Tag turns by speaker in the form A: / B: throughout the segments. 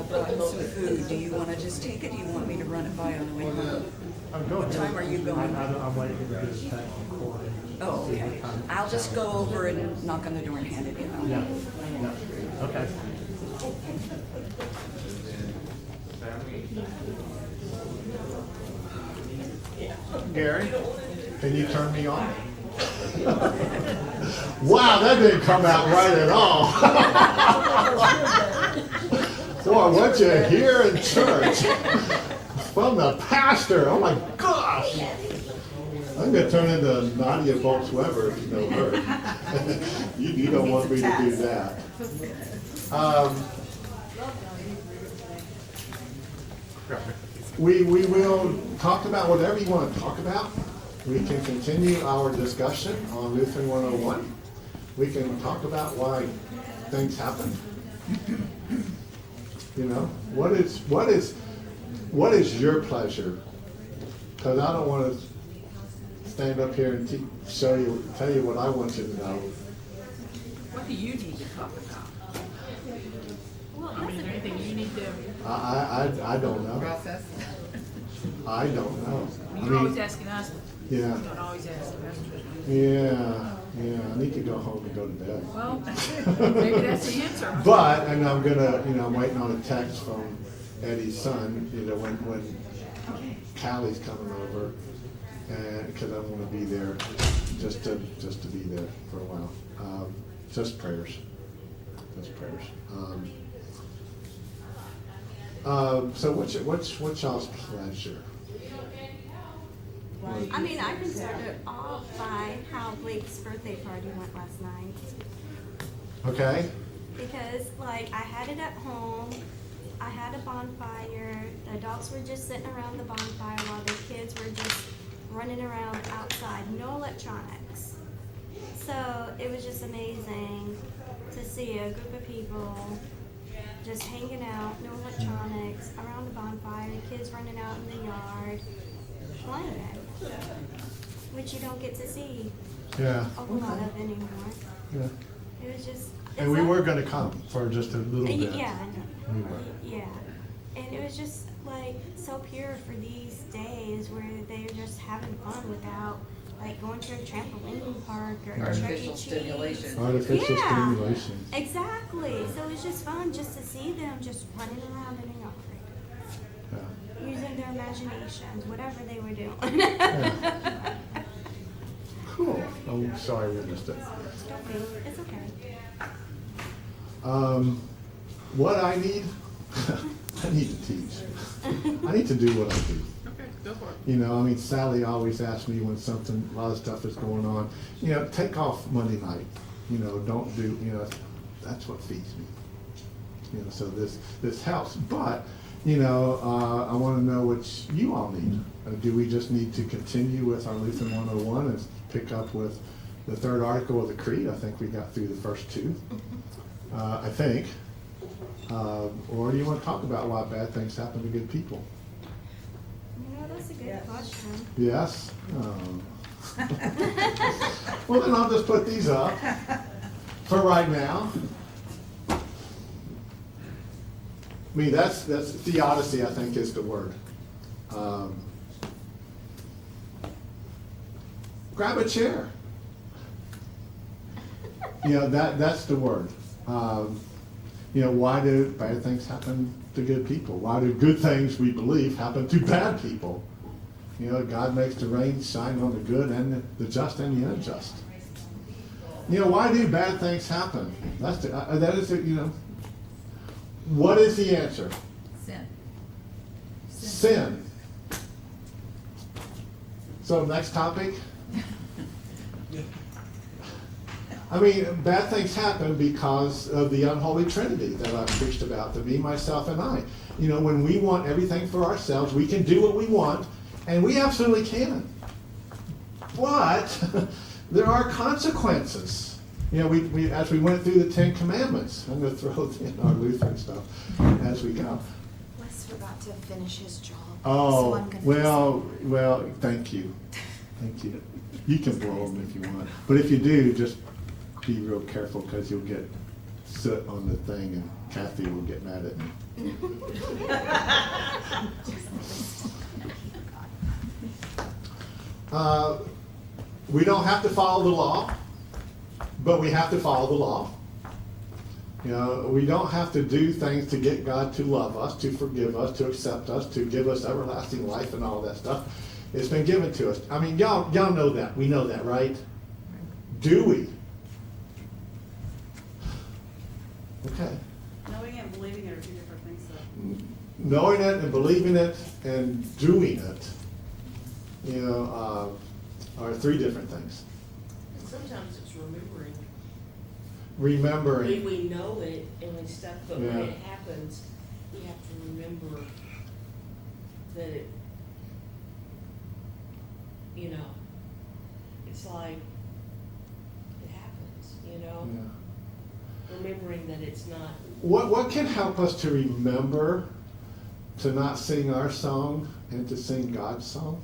A: brought some food. Do you want to just take it? Do you want me to run it by on the way home?
B: Go
A: What
B: ahead.
A: time are you going?
B: I'm waiting to get his text and call him.
A: Oh,
B: See
A: okay.
B: what time.
A: I'll just go over and knock on the door and hand it in.
B: Yeah, yeah, okay. Gary, can you turn me on? Wow, that didn't come out right at all. Boy, what you hear in church from the pastor, oh my gosh. I'm gonna turn into Nadia Bolz-Weber if you know her. You don't want me to do that. We will talk about whatever you want to talk about. We can continue our discussion on Lutheran 101. We can talk about why things happen. You know, what is your pleasure? Because I don't want to stand up here and tell you what I want you to know.
C: What do you need to talk about? I mean, is there anything you need to
B: I don't know.
C: process?
B: I don't know.
C: You're always asking us.
B: Yeah.
C: You don't always ask the rest of us.
B: Yeah. I need to go home and go to bed.
C: Well, maybe that's the answer.
B: But, and I'm gonna, I'm waiting on a text from Eddie's son, when Callie's coming over, and, because I want to be there, just to be there for a while. Just prayers. So what's y'all's pleasure?
D: I mean, I can start it off by how Blake's birthday party went last night.
B: Okay?
D: Because, like, I had it at home, I had a bonfire, the adults were just sitting around the bonfire while the kids were just running around outside, no electronics. So, it was just amazing to see a group of people just hanging out, no electronics, around the bonfire, kids running out in the yard, playing, which you don't get to see
B: Yeah.
D: a whole lot of anymore.
B: Yeah.
D: It was just.
B: And we were gonna come for just a little bit.
D: Yeah, I know.
B: We were.
D: Yeah, and it was just like so pure for these days where they're just having fun without like going to a trampoline park or Chuck E.
A: Artificial
D: Cheese.
A: stimulation.
B: Artificial
D: Yeah.
B: stimulation.
D: Exactly. So it's just fun just to see them just running around in a yard,
B: Yeah.
D: using their imaginations, whatever they were doing.
B: Yeah. Cool. Oh, sorry we missed it.
D: Don't be. It's okay.
B: What I need, I need to teach. I need to do what I do.
C: Okay, go for it.
B: Sally always asks me when a lot of stuff is going on, take off Monday night. Don't do, that's what feeds me. So this helps. But, I want to know what you all need. Do we just need to continue with our Lutheran 101 and pick up with the third article of the Creed? I think we got through the first two. I think. Or do you want to talk about why bad things happen to good people?
D: That's a good question.
B: Yes? Well, then I'll just put these up for right now. I mean, that's theodicy, I think, is the word. Grab a chair. That's the word. Why do bad things happen to good people? Why do good things, we believe, happen to bad people? God makes the rain shine on the good and the just and the unjust. Why do bad things happen? What is the answer? Sin. So next topic. Bad things happen because of the unholy trinity that I've preached about, the me, myself, and I. When we want everything for ourselves, we can do what we want, and we absolutely can. But there are consequences. We as we went through the Ten Commandments, I'm going to throw in our Lutheran stuff as we go.
E: Wes forgot to finish his job.
B: Oh,
E: so I'm gonna
B: well, thank you. You can blow them if you want. But if you do, just be real careful because you'll get soot on the thing, and Kathy will get mad at me. We don't have to follow the law, but we have to follow the law. You know, we don't have to do things to get God to love us, to forgive us, to accept us, to give us everlasting life and all that stuff. It's been given to us. I mean, y'all know that. We know that, right? Do we? Okay.
F: Knowing and believing it are two different things, though.
B: Knowing it and believing it and doing it, you know, are three different things.
G: And sometimes it's remembering.
B: Remembering.
G: We know it and we stuff, but when
B: Yeah.
G: it happens, we have to remember that it, you know, it's like, it happens, you know?
B: Yeah.
G: Remembering that it's not,
B: What can help us to remember to not sing our song and to sing God's song?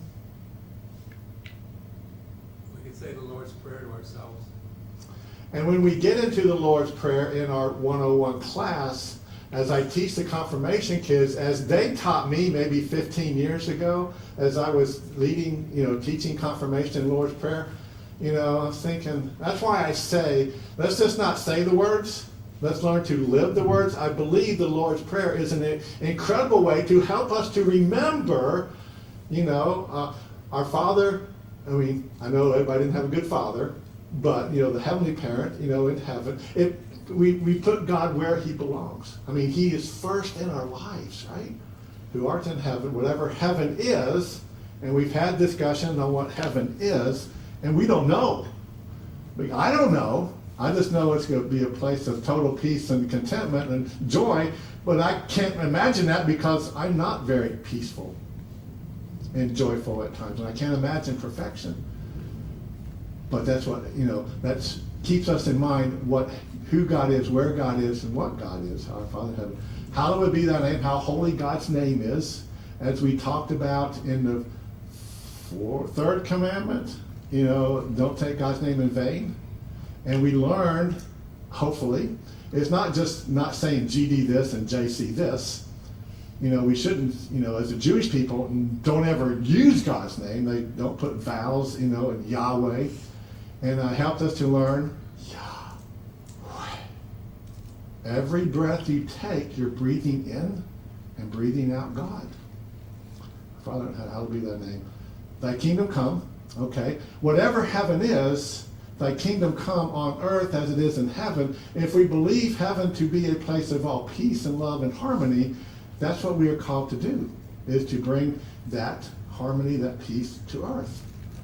H: We could say the Lord's Prayer to ourselves.
B: And when we get into the Lord's Prayer in our 101 class, as I teach the confirmation kids, as they taught me maybe 15 years ago, as I was leading, you know, teaching confirmation and Lord's Prayer, you know, I was thinking, that's why I say, let's just not say the words. Let's learn to live the words. I believe the Lord's Prayer is an incredible way to help us to remember, you know, our Father. I mean, I know everybody didn't have a good father, but, you know, the heavenly parent, you know, in heaven, we put God where he belongs. I mean, he is first in our lives, right? Who art in heaven, whatever heaven is, and we've had discussion on what heaven is, and we don't know. I don't know. I just know it's going to be a place of total peace and contentment and joy, but I can't imagine that because I'm not very peaceful and joyful at times, and I can't imagine perfection. But that's what, you know, that keeps us in mind who God is, where God is, and what God is, our Father in heaven. Hallowed be thy name, how holy God's name is, as we talked about in the third commandment. You know, don't take God's name in vain. And we learned, hopefully, it's not just not saying GD this and JC this. You know, we shouldn't, you know, as a Jewish people, don't ever use God's name. They don't put vowels, you know, in Yahweh. And helped us to learn Yahweh. Every breath you take, you're breathing in and breathing out God. Father, hallowed be thy name. Thy kingdom come, okay. Whatever heaven is, thy kingdom come on earth as it is in heaven. If we believe heaven to be a place of all peace and love and harmony, that's what we are called to do, is to bring that harmony, that peace to earth.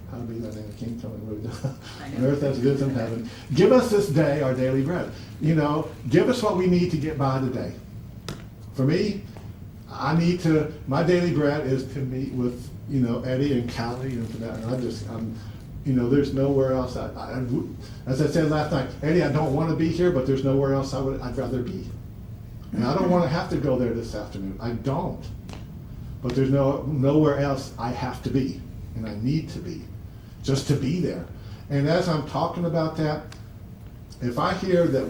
B: Hallowed be thy name, the kingdom come on earth as it is in heaven. Give us this day our daily bread. You know, give us what we need to get by the day. For me, my daily bread is to meet with, you know, Eddie and Callie and for that. And you know, there's nowhere else. As I said last night, Eddie, I don't want to be here, but there's nowhere else I'd rather be. And I don't want to have to go there this afternoon. I don't. But there's nowhere else I have to be, and I need to be, just to be there. And as I'm talking about that, if I hear that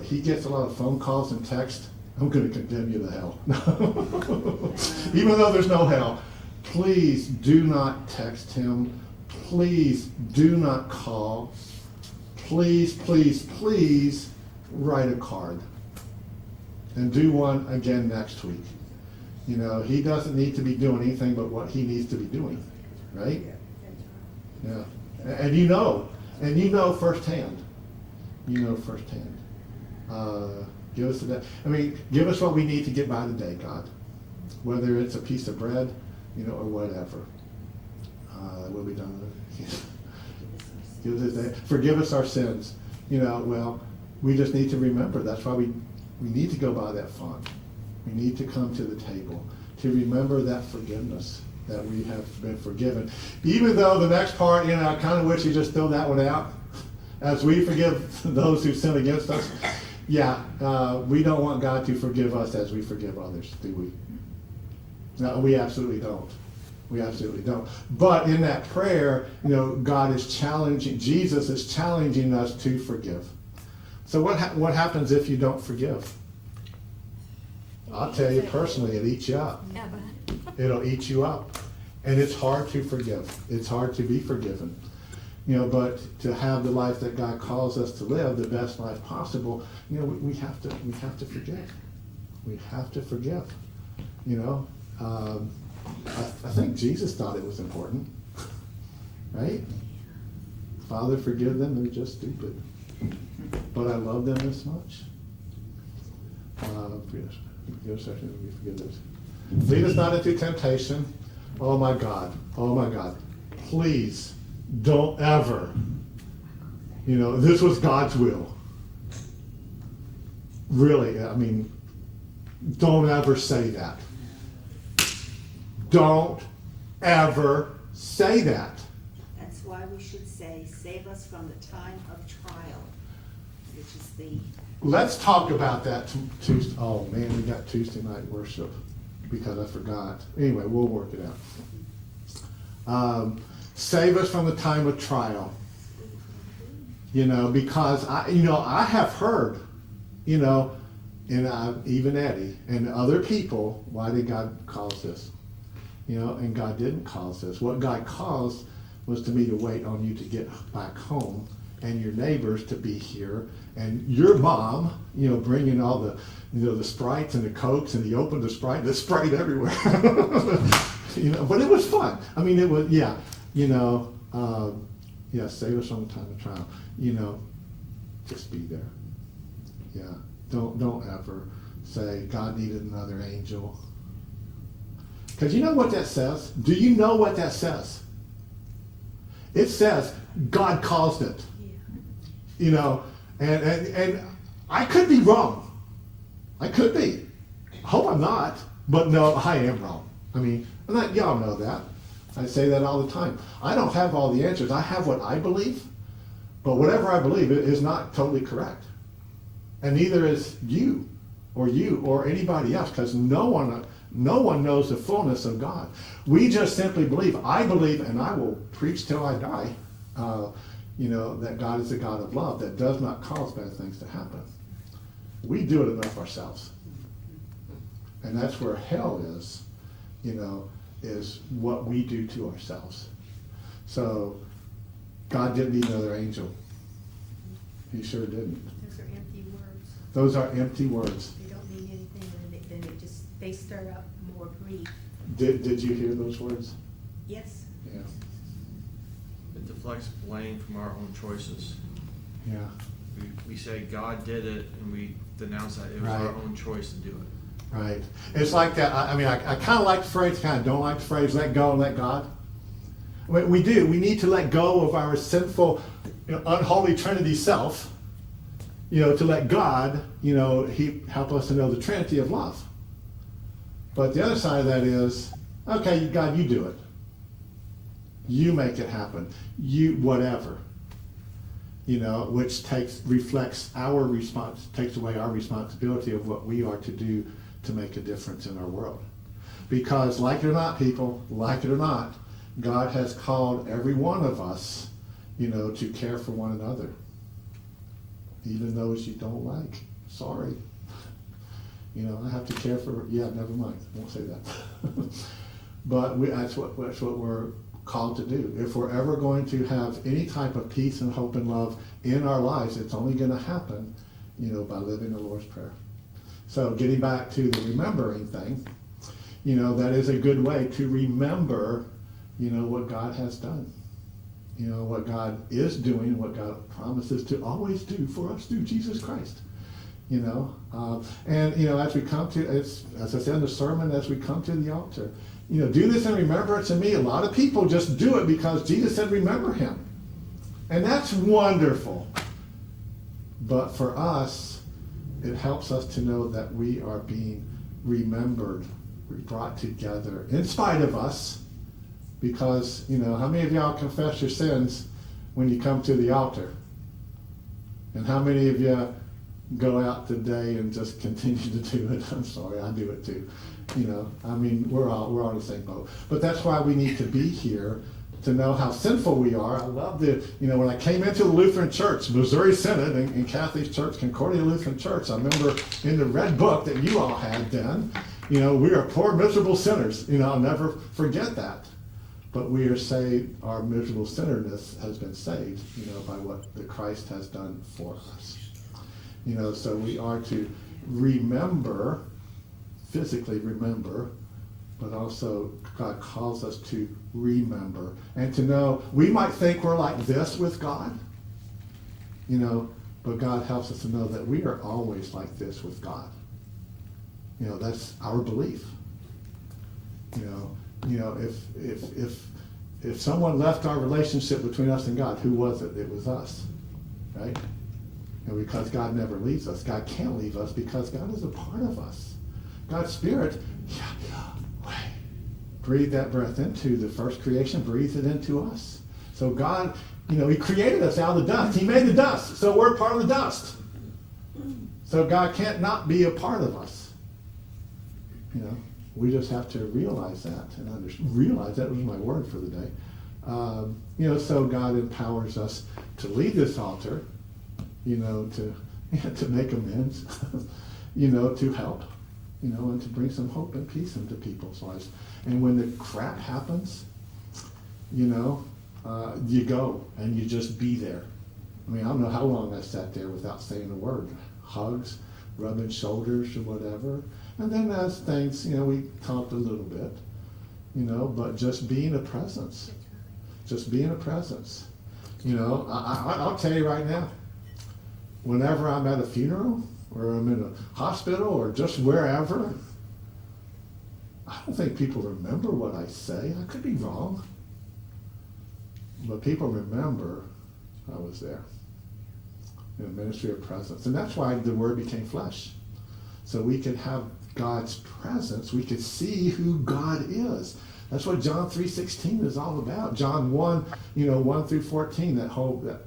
B: he gets a lot of phone calls and texts, I'm going to condemn you to hell. Even though there's no hell, please do not text him. Please do not call. Please, please, please write a card. And do one again next week. You know, he doesn't need to be doing anything but what he needs to be doing. Right? Yeah. And you know firsthand. You know firsthand. Give us give us what we need to get by the day, God. Whether it's a piece of bread, you know, or whatever. We'll be done with it. Give us this day. Forgive us our sins. You know, well, we just need to remember. That's why we need to go by that font. We need to come to the table to remember that forgiveness, that we have been forgiven. Even though the next part, you know, I kind of wish you just throw that one out. As we forgive those who sin against us. Yeah, we don't want God to forgive us as we forgive others, do we? No, we absolutely don't. We absolutely don't. But in that prayer, you know, Jesus is challenging us to forgive. So what happens if you don't forgive? I'll tell you personally, it eats you up.
D: Yeah, but
B: It'll eat you up. And it's hard to forgive. It's hard to be forgiven. You know, but to have the life that God calls us to live, the best life possible, you know, we have to forgive. We have to forgive. You know, I think Jesus thought it was important, right? Father, forgive them, they're just stupid. But I love them this much. Forgive us, we forgive those. Lead us not into temptation. Oh my God. Oh my God. Please don't ever, you know, this was God's will. Really, I mean, don't ever say that. Don't ever say that.
I: That's why we should say, save us from the time of trial, which is the,
B: Let's talk about that Tuesday. Oh man, we got Tuesday night worship because I forgot. Anyway, we'll work it out. Save us from the time of trial. You know, because I have heard, you know, and even Eddie and other people, why did God cause this? You know, and God didn't cause this. What God caused was to me to wait on you to get back home and your neighbors to be here and your mom, you know, bringing all the, you know, the Sprites and the Cokes, and he opened the Sprite everywhere. You know, but it was fun. I mean, it was, yeah, you know, yeah, save us from the time of trial. You know, just be there. Yeah, don't ever say God needed another angel. Because you know what that says? Do you know what that says? It says God caused it. You know, and I could be wrong. I could be. I hope I'm not, but no, I am wrong. I mean, y'all know that. I say that all the time. I don't have all the answers. I have what I believe, but whatever I believe is not totally correct. And neither is you or anybody else, because no one knows the fullness of God. We just simply believe. I believe, and I will preach till I die, you know, that God is a God of love that does not cause bad things to happen. We do it enough ourselves. And that's where hell is, you know, is what we do to ourselves. So God didn't need another angel. He sure didn't.
C: Those are empty words.
B: Those are empty words.
C: They don't mean anything, and then they stir up more grief.
B: Did you hear those words?
C: Yes.
B: Yeah.
J: It deflects blame from our own choices.
B: Yeah.
J: We say God did it, and we denounce that it was
B: Right.
J: our own choice to do it.
B: Right. It's like that. I mean, I kind of like the phrase, kind of don't like the phrase, let go and let God. We do. We need to let go of our sinful, you know, unholy Trinity self, you know, to let God, you know, He help us to know the Trinity of love. But the other side of that is, okay, God, you do it. You make it happen. You, whatever. You know, which reflects our response, takes away our responsibility of what we are to do to make a difference in our world. Because like it or not, people, like it or not, God has called every one of us, you know, to care for one another. Even those you don't like. Sorry. You know, I have to care for, yeah, never mind. I won't say that. But that's what we're called to do. If we're ever going to have any type of peace and hope and love in our lives, it's only going to happen, you know, by living the Lord's Prayer. So getting back to the remembering thing, you know, that is a good way to remember, you know, what God has done. You know, what God is doing, what God promises to always do for us through Jesus Christ. You know, and, you know, as we come to, as I said in the sermon, as we come to the altar, you know, do this in remembrance of me. A lot of people just do it because Jesus said, remember him. And that's wonderful. But for us, it helps us to know that we are being remembered, brought together, in spite of us. Because, you know, how many of y'all confess your sins when you come to the altar? And how many of you go out today and just continue to do it? I'm sorry, I do it too. You know, I mean, we're all in the same boat. But that's why we need to be here to know how sinful we are. I love when I came into the Lutheran Church, Missouri Synod and Catholic Church, Concordia Lutheran Church, I remember in the red book that you all had then, we are poor, miserable sinners. I'll never forget that. But we are saved, our miserable sinnerness has been saved, by what the Christ has done for us. So we are to remember, physically remember, but also God calls us to remember and to know we might think we're like this with God, but God helps us to know that we are always like this with God. That's our belief. If someone left our relationship between us and God, who was it? It was us, right? And because God never leaves us, God can't leave us because God is a part of us. God's Spirit breathed that breath into the first creation, breathed it into us. So God, He created us out of the dust. He made the dust, so we're part of the dust. So God can't not be a part of us. We just have to realize that and realize that was my word for the day. So God empowers us to lead this altar, to make amends, to help, and to bring some hope and peace into people's lives. And when the crap happens, you go and you just be there. I don't know how long I sat there without saying a word. Hugs, rubbing shoulders or whatever. And then as things, we talked a little bit, but just being a presence. Just being a presence. I'll tell you right now, whenever I'm at a funeral or I'm in a hospital or just wherever, I don't think people remember what I say. I could be wrong. But people remember I was there in a ministry of presence. And that's why the Word became flesh. So we could have God's presence. We could see who God is. That's what John 3:16 is all about. John 1, 1 through 14, that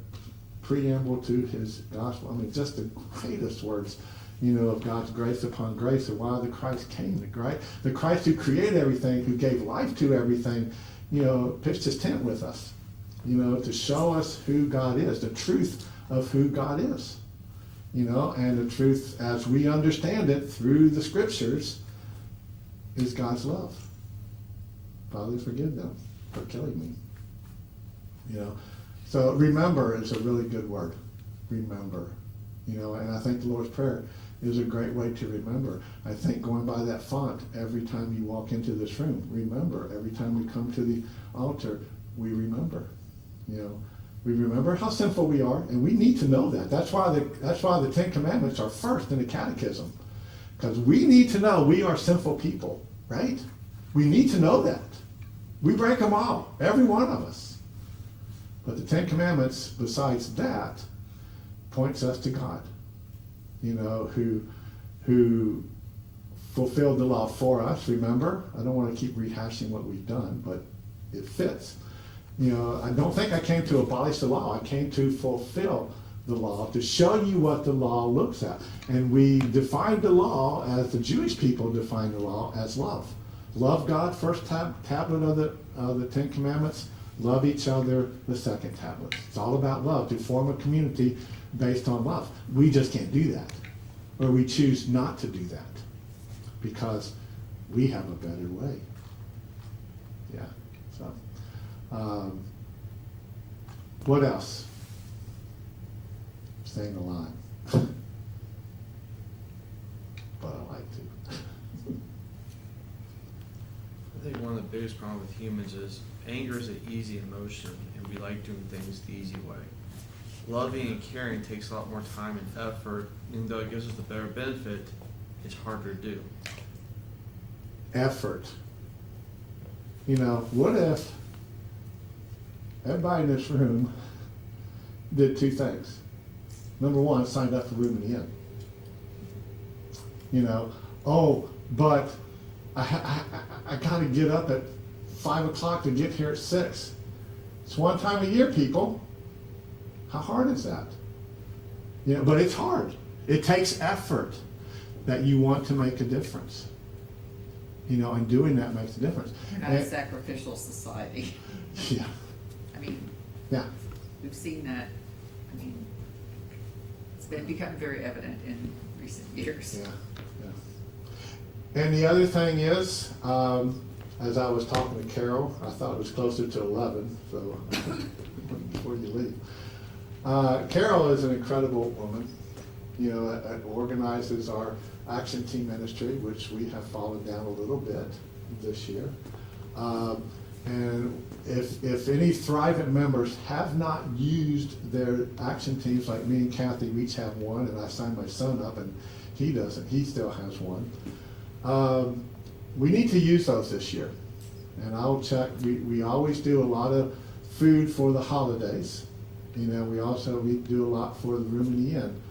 B: preamble to his gospel. Just the greatest words, of God's grace upon grace and why the Christ came. The Christ who created everything, who gave life to everything, pitched his tent with us, to show us who God is, the truth of who God is. And the truth as we understand it through the scriptures is God's love. Father, forgive them for killing me. So remember is a really good word. Remember. And I think the Lord's Prayer is a great way to remember. I think going by that font every time you walk into this room, remember. Every time we come to the altar, we remember. We remember how sinful we are, and we need to know that. That's why the Ten Commandments are first in the Catechism, because we need to know we are sinful people, right? We need to know that. We break them all, every one of us. But the Ten Commandments, besides that, points us to God, who fulfilled the law for us. Remember, I don't want to keep rehashing what we've done, but it fits. I don't think I came to abolish the law. I came to fulfill the law, to show you what the law looks at. And we defined the law as the Jewish people defined the law as love. Love God, first tablet of the Ten Commandments. Love each other, the second tablet. It's all about love, to form a community based on love. We just can't do that. Or we choose not to do that because we have a better way. Yeah, so. What else? Staying alive. But I like to.
J: I think one of the biggest problems with humans is anger is an easy emotion, and we like doing things the easy way. Loving and caring takes a lot more time and effort, and though it gives us the better benefit, it's harder to do.
B: Effort. What if everybody in this room did two things? Number one, signed up for room in the inn. But I got to get up at 5 o'clock to get here at 6. It's one time a year, people. How hard is that? But it's hard. It takes effort that you want to make a difference. And doing that makes a difference.
A: We're not a sacrificial society.
B: Yeah.
A: mean,
B: Yeah,
A: we've seen that, I mean, it's become very evident in recent years.
B: yeah, yeah. And the other thing is, as I was talking to Carol, I thought it was closer to 11, so before you leave. Carol is an incredible woman, you know, organizes our Action Team Ministry, which we have fallen down a little bit this year. And if any Thrivent members have not used their action teams, like me and Kathy, we each have one, and I signed my son up, and he doesn't, he still has one. We need to use those this year. And I'll check, we always do a lot of food for the holidays. You know, we do a lot for the room in the inn.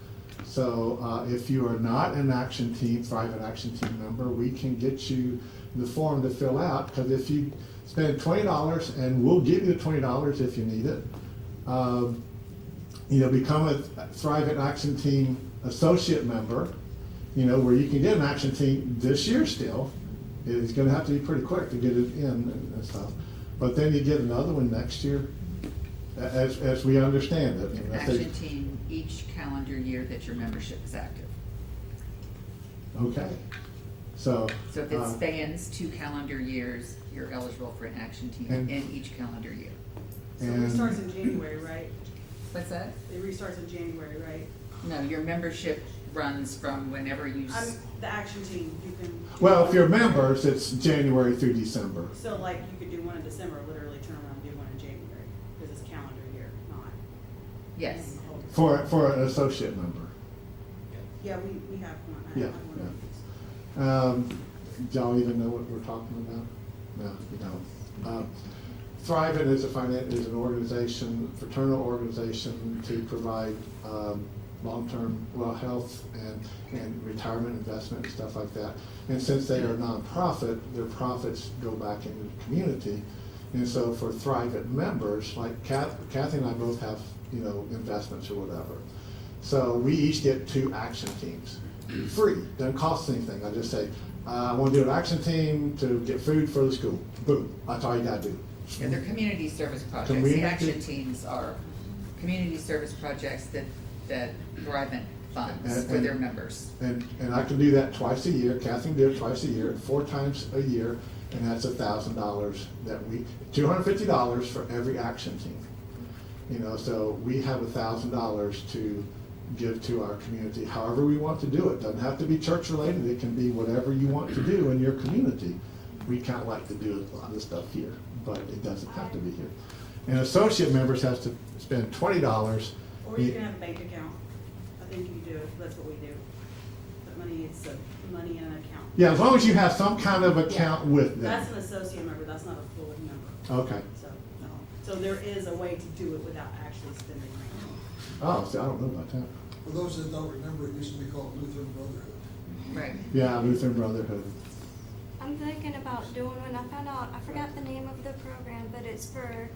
B: So if you are not an action team, Thrivent Action Team member, we can get you the form to fill out, because if you spend $20, and we'll give you the $20 if you need it, you know, become a Thrivent Action Team associate member, you know, where you can get an action team this year still. It's gonna have to be pretty quick to get it in and stuff. But then you get another one next year, as we understand it. And I think-
A: Action team each calendar year that your membership is active.
B: Okay, so.
A: So if it spans 2 calendar years, you're eligible for an action team
B: And-
A: in each calendar year.
F: So it
B: And-
F: restarts in January, right?
A: What's that?
F: It restarts in January, right?
A: No, your membership runs from whenever you,
F: The action team, you can. do
B: Well, if
F: one-
B: you're members, it's January through December.
F: So like, you could do one in December, literally turn around and do one in January, because it's calendar year, not.
A: yes.
B: For an associate member.
F: Yeah, we have one. I
B: Yeah,
F: have one of these.
B: Do y'all even know what we're talking about? No, you don't. Thrivent is is an organization, fraternal organization to provide long-term, health and retirement investment and stuff like that. And since they are a nonprofit, their profits go back into the community. And so for Thrivent members, like Kathy and I both have, you know, investments or whatever. So we each get 2 action teams, free, doesn't cost anything. I just say, I want to do an action team to get food for the school. Boom, that's all you gotta do.
A: Yeah, they're community service projects. The
B: Community-
A: action teams are community service projects that Thrivent funds for their members.
B: And I can do that twice a year, Kathy can do it twice a year, 4 times a year, and that's $1,000 $250 for every action team. You know, so we have $1,000 to give to our community, however we want to do it. Doesn't have to be church related, it can be whatever you want to do in your community. We kind of like to do a lot of stuff here, but it doesn't have to be here. And associate members has to spend $20.
F: Or you can have a bank account. I think you do, that's what we do. Put money, it's money in an account.
B: Yeah, as long as you have some kind of account with them.
F: That's an associate member, that's not a full member.
B: Okay.
F: So, no. So there is a way to do it without actually spending money.
B: Oh, see, I don't know about that.
K: For those that don't remember, it used to be called Lutheran Brotherhood.
A: Right.
B: Yeah, Lutheran Brotherhood.
D: I'm thinking about doing one. I found out, I forgot the name of the program, but it's for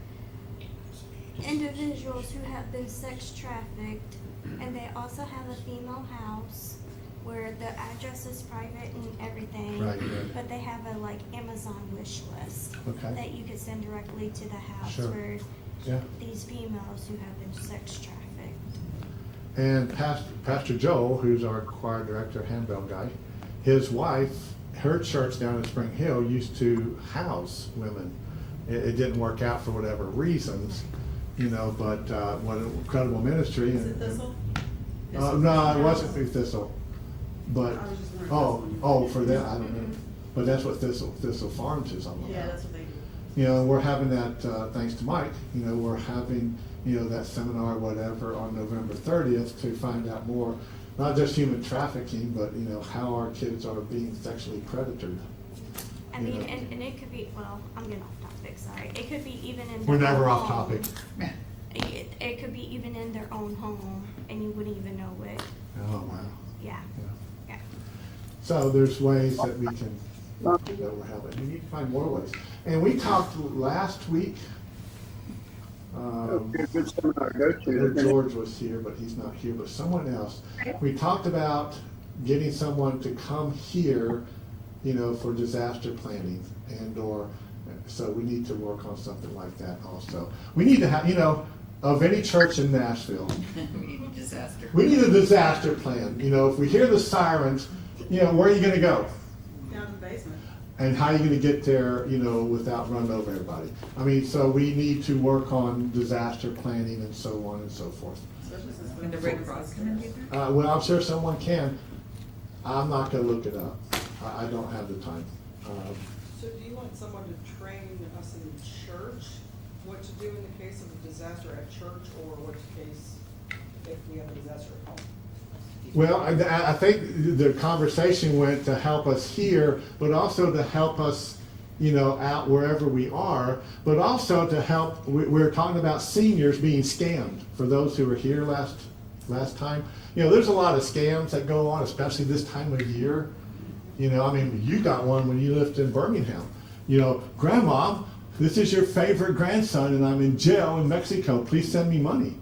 D: individuals who have been sex trafficked, and they also have a female house where the address is private and everything.
B: Right, right.
D: But they have a like Amazon wish list
B: Okay.
D: that you could send directly to the house
B: Sure.
D: for
B: Yeah.
D: these females who have been sex trafficked.
B: And Pastor Joel, who's our choir director, handbell guy, his wife, her church down in Spring Hill used to house women. It didn't work out for whatever reasons, you know, but what an incredible ministry.
F: Is it Thistle?
B: No, it wasn't through Thistle, but,
F: I was just wondering if that's one.
B: for that, I don't know. But that's what Thistle Farms is all about.
F: Yeah, that's what they do.
B: You know, we're having that, thanks to Mike, you know, we're having, you know, that seminar, whatever, on November 30th to find out more, not just human trafficking, but, you know, how our kids are being sexually predatored.
D: I
B: You
D: mean,
B: know.
D: and it could be, well, I'm getting off topic, sorry. It could be even in their
B: We're never
D: own
B: off
D: home.
B: topic.
D: It could be even in their own home, and you wouldn't even know it.
B: Oh, wow.
D: Yeah,
B: Yeah.
D: yeah.
B: So there's ways that we can, that we're helping. We need to find more ways. And we talked last week.
L: Good seminar to go
B: I know
L: to.
B: George was here, but he's not here, but someone else. We talked about getting someone to come here, you know, for disaster planning and or So we need to work on something like that also. We need to have, of any church in Nashville,
A: We need a disaster.
B: we need a disaster plan. If we hear the sirens, where are you gonna go?
F: Down to the basement.
B: And how are you gonna get there, without running over everybody? So we need to work on disaster planning and so on and so forth.
F: Especially since we
A: Can the
F: have
A: Red
F: services
A: Cross come and do
F: there.
A: that?
B: Well, I'm sure someone can. I'm not gonna look it up. I don't have the time.
G: So do you want someone to train us in church what to do in the case of a disaster at church, or what's the case if we have a disaster at home?
B: Well, I think the conversation went to help us here, but also to help us, out wherever we are, but also to help, we're talking about seniors being scammed, for those who were here last time. There's a lot of scams that go on, especially this time of year. You got one when you lived in Birmingham. Grandma, this is your favorite grandson and I'm in jail in Mexico, please send me money.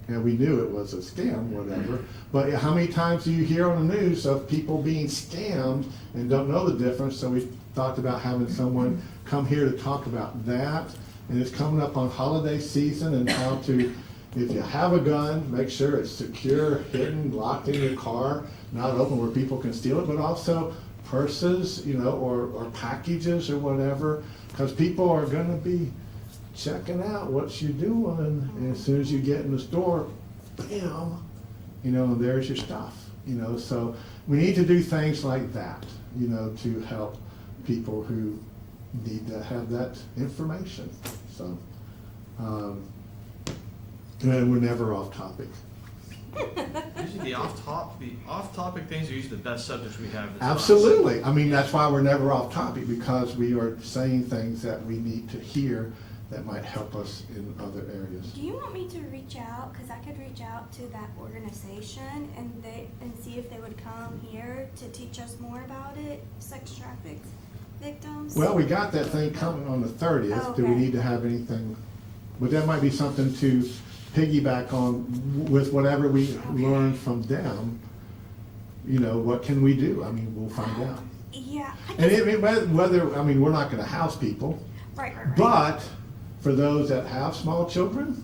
B: And we knew it was a scam, whatever. But how many times do you hear on the news of people being scammed and don't know the difference? So we talked about having someone come here to talk about that. And it's coming up on holiday season and how to, if you have a gun, make sure it's secure, hidden, locked in your car, not open where people can steal it, but also purses, or packages or whatever, because people are gonna be checking out what you're doing, and as soon as you get in the store, bam, there's your stuff, so we need to do things like that, to help people who need to have that information, so, and we're never off topic.
J: Usually the off-topic things are usually the best subjects we have.
B: Absolutely, that's why we're never off topic, because we are saying things that we need to hear that might help us in other areas.
D: Do you want me to reach out? Because I could reach out to that organization and see if they would come here to teach us more about it, sex trafficked victims.
B: Well, we got that thing coming on the 30th. Do we
D: Okay.
B: need to have anything? But that might be something to piggyback on with whatever we learn from them. What can we do? We'll find out.
D: Yeah.
B: And whether, we're not gonna house people,
D: Right.
B: but for those that have small children,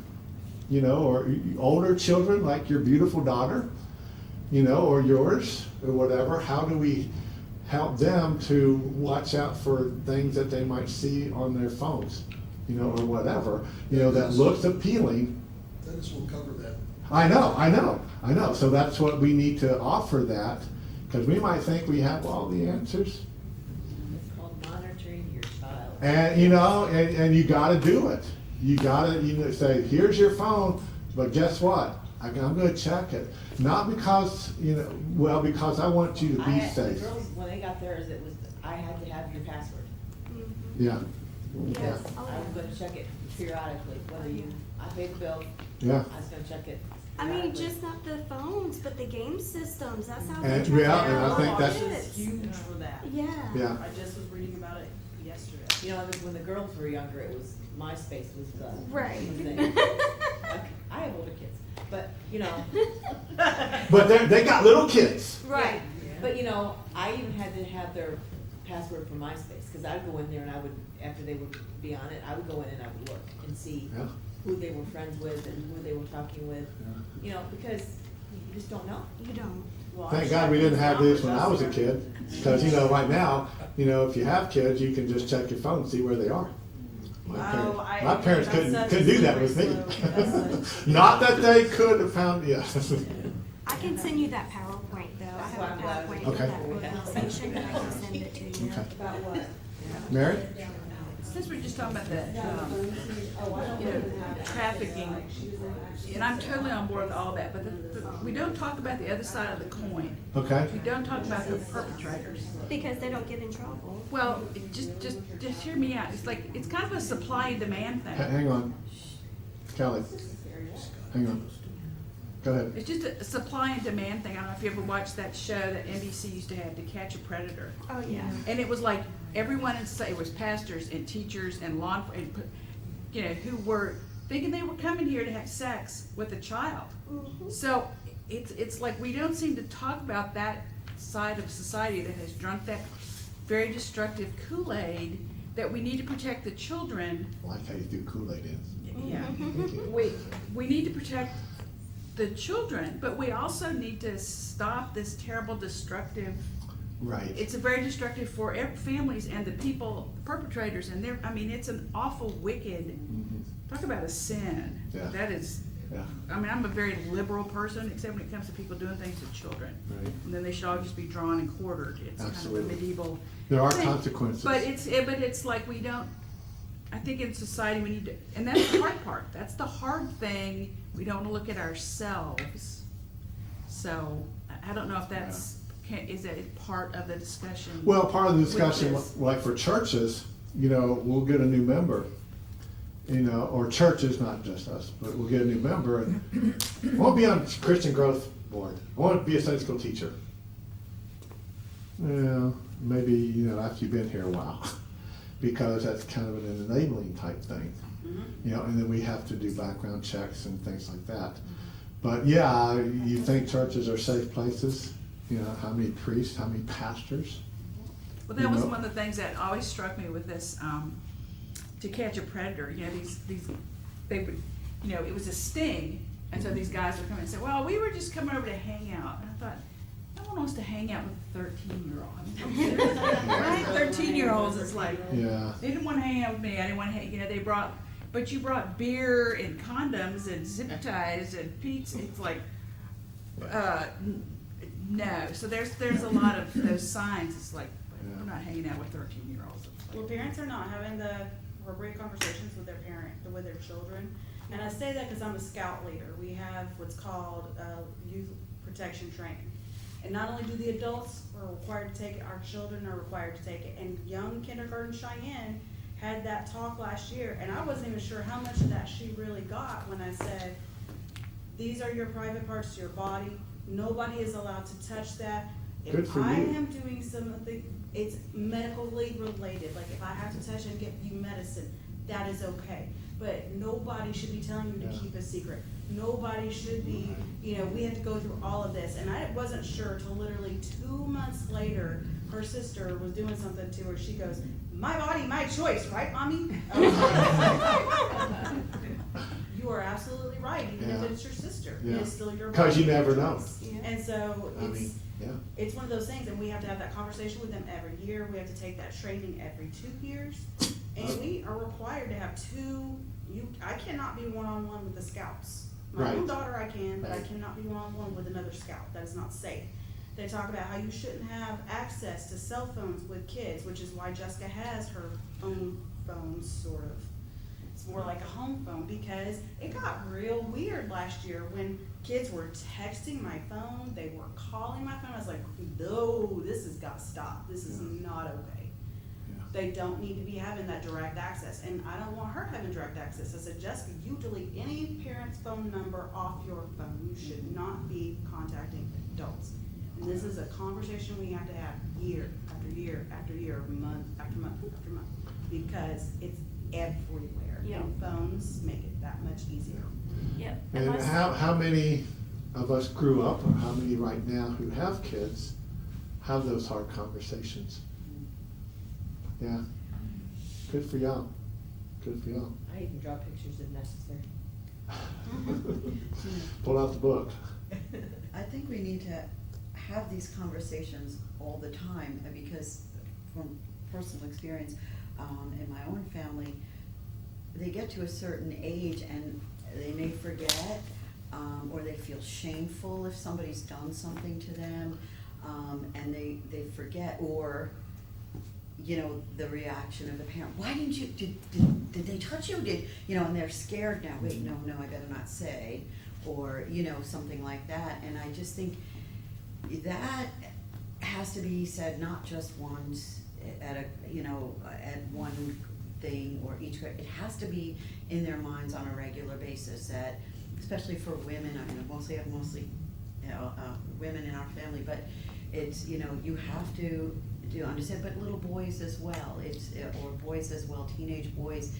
B: or older children like your beautiful daughter, or yours, or whatever, how do we help them to watch out for things that they might see on their phones, or whatever, that looks appealing.
K: Dennis will cover that.
B: I know. So that's what we need to offer that, because we might think we have all the answers.
G: It's called monitoring your child.
B: And, and you gotta do it. You gotta, say, here's your phone, but guess what? I'm gonna check it. Not because, because I want you to be
G: The
B: safe.
G: girls, when they got theirs, I had to have your password.
B: Yeah,
D: Yes.
G: I was gonna check it periodically, I paid the bill,
B: yeah.
G: I was gonna check it. periodically.
D: Just not the phones, but the game systems. That's how
B: And-
D: they
B: yeah,
D: track
B: and I
D: our
B: think that's-
F: It's
D: kids.
F: huge for that.
D: Yeah.
B: Yeah.
F: I just was reading about it yesterday.
G: When the girls were younger, it was, MySpace was the.
D: Right.
G: the thing. I have older kids, but,
B: But they got little kids.
D: Right.
G: But I even had to have their password for MySpace, because I'd go in there and I would, after they would be on it, I would go in and I would look and see
B: Yeah.
G: who they were friends with and who they were talking with, because you just don't know.
D: You don't.
F: Well, I
B: Thank God
F: checked
B: we didn't
F: these
B: have this when
F: numbers
B: I was a
F: yesterday.
B: kid. Because, right now, if you have kids, you can just check your phone, see where they are. My parents couldn't do that with me. Not that they could have found, yeah.
D: I can send you that PowerPoint though. I
G: That's why I'm
D: have a
G: glad we-
D: PowerPoint of
B: Okay.
D: that organization and I can send it to you.
B: Okay.
G: About what?
B: Mary?
C: Since we're just talking about the trafficking, and I'm totally on board with all that, but we don't talk about the other side of the coin.
B: Okay.
C: We don't talk about the perpetrators.
D: Because they don't get in trouble.
C: Well, just hear me out. It's kind of a supply and demand thing.
B: Hang on. Kelly, hang on. Go ahead.
C: It's just a supply and demand thing. I don't know if you ever watched that show that NBC used to have, To Catch a Predator.
D: Oh, yeah.
C: And it was like everyone it was pastors and teachers and who were thinking they were coming here to have sex with a child.
D: Mhm.
C: So it's like we don't seem to talk about that side of society that has drunk that very destructive Kool-Aid, that we need to protect the children.
B: I like how you threw Kool-Aid in.
C: Yeah,
B: Thank you.
C: we need to protect the children, but we also need to stop this terrible destructive.
B: Right.
C: It's a very destructive for families and the people, perpetrators, and I mean, it's an awful, wicked,
B: Mhm.
C: talk about a sin.
B: Yeah.
C: That is,
B: Yeah,
C: I mean, I'm a very liberal person, except when it comes to people doing things to children.
B: right.
C: And then they should all just be drawn and quartered. It's kind of a
B: Absolutely.
C: medieval
B: There are
C: thing.
B: consequences.
C: But it's like we don't, I think in society we need to, and that's the hard part. That's the hard thing. We don't wanna look at ourselves. So, I don't know if that's, is that part of the discussion?
B: Well, part of the discussion,
C: With this.
B: like for churches, you know, we'll get a new member, you know, or churches, not just us, but we'll get a new member and I want to be on Christian Growth Board. I want to be a Sunday school teacher. Well, maybe, you know, after you've been here a while, because that's kind of an enabling type thing. You know, and then we have to do background checks and things like that. But yeah, you think churches are safe places? You know, how many priests, how many pastors?
C: Well, that
B: You
C: was
B: know?
C: one of the things that always struck me with this, To Catch a Predator, you know, they would, you know, it was a sting, and so these guys would come and say, well, we were just coming over to hang out, and I thought, no one wants to hang out with a 13-year-old. Right, 13-year-olds, it's like,
B: Yeah,
C: they didn't wanna hang out with me, I didn't wanna hang, you know, but you brought beer and condoms and zip ties and pizza, it's like, no, so there's a lot of those signs, it's like, we're not hanging out with 13-year-olds.
F: Well, parents are not having the appropriate conversations with with their children. And I say that because I'm a scout leader. We have what's called youth protection training. And not only do the adults are required to take it, our children are required to take it. And young kindergarten Cheyenne had that talk last year, and I wasn't even sure how much of that she really got when I said, these are your private parts of your body. Nobody is allowed to touch that.
B: Good
F: If
B: for
F: I
B: you.
F: am doing something, it's medically related, like if I have to touch and get you medicine, that is okay. But nobody should be telling you to
B: Yeah.
F: keep a secret. Nobody should be, you know, we have to go through all of this. And I wasn't sure till literally 2 months later, her sister was doing something to her. She goes, my body, my choice, right, mommy? I was like, you are absolutely right, even
B: Yeah.
F: if it's your sister,
B: Yeah.
F: it's still your body.
B: 'Cause you never know.
F: choice. And so
B: I
F: it's,
B: mean, yeah,
F: it's one of those things, and we have to have that conversation with them every year. We have to take that training every 2 years. And we are required to have I cannot be one-on-one with the scouts. My own
B: Right.
F: daughter I can, but I
B: Right.
F: cannot be one-on-one with another scout. That is not safe. They talk about how you shouldn't have access to cell phones with kids, which is why Jessica has her own phone, sort of. It's more like a home phone, because it got real weird last year when kids were texting my phone, they were calling my phone. I was like, no, this has got to stop. This is not okay.
B: yeah.
F: They don't need to be having that direct access, and I don't want her having direct access. I said, Jessica, you delete any parent's phone number off your phone. You should not be contacting adults. And this is a conversation we have to have year after year after year, month after month after month, because it's everywhere.
D: Yeah.
F: And phones make it that much easier.
D: Yep.
B: And how many of us grew up, or how many right now who have kids, have those hard conversations? Yeah, good for y'all, good for y'all.
L: I even draw pictures if necessary.
B: Pull out the book.
L: I think we need to have these conversations all the time, because from personal experience, in my own family, they get to a certain age and they may forget, or they feel shameful if somebody's done something to them, and they forget, or, you know, the reaction of the parent, why didn't you, did they touch you, and they're scared now, wait, no, I better not say, or, something like that, and I just think that has to be said not just once at at one thing or each, it has to be in their minds on a regular basis, that, especially for women, I have mostly women in our family, but it's, you have to understand, but little boys as well, or boys as well, teenage boys,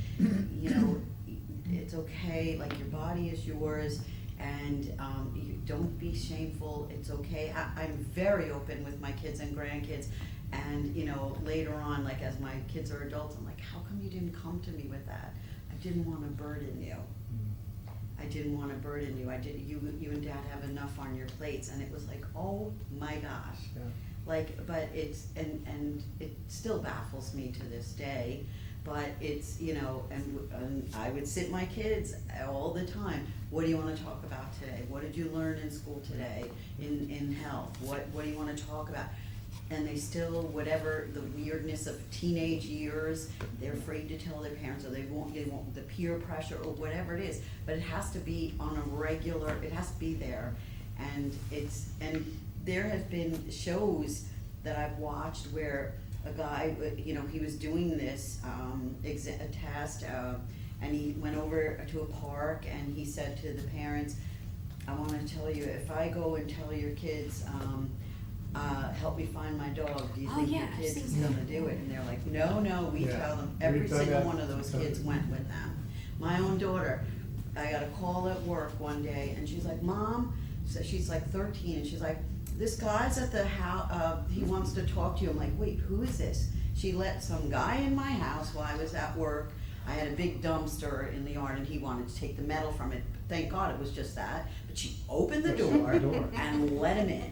L: it's okay, like, your body is yours, And, you don't be shameful, it's okay. I'm very open with my kids and grandkids. And, you know, later on, like as my kids are adults, I'm like, how come you didn't come to me with that? I didn't wanna burden you. I didn't wanna burden you. You and Dad have enough on your plates. And it was like, oh my gosh.
B: Yeah.
L: Like, but it's, and it still baffles me to this day, but it's, you know, and I would sit my kids all the time, what do you wanna talk about today? What did you learn in school today, in health? What do you wanna talk about? And they still, whatever the weirdness of teenage years, they're afraid to tell their parents, or they won't, the peer pressure, or whatever it is, but it has to be on a regular, it has to be there. And there has been shows that I've watched where a guy, you know, he was doing this test, and he went over to a park and he said to the parents, I wanna tell you, if I go and tell your kids, help me find my dog, do you
D: Oh,
L: think your
D: yeah, I've
L: kids
D: seen
L: is
D: that.
L: gonna do it? And they're like, no, we
B: Yeah.
L: tell them,
B: We
L: every
B: tell
L: single
B: that-
L: one of those kids went with them. My own daughter, I got a call at work one day and she's like, Mom, so she's like 13, and she's like, this guy's at the house, he wants to talk to you. I'm like, wait, who is this? She let some guy in my house while I was at work. I had a big dumpster in the yard and he wanted to take the metal from it. Thank God it was just that. But she opened the door and let him in.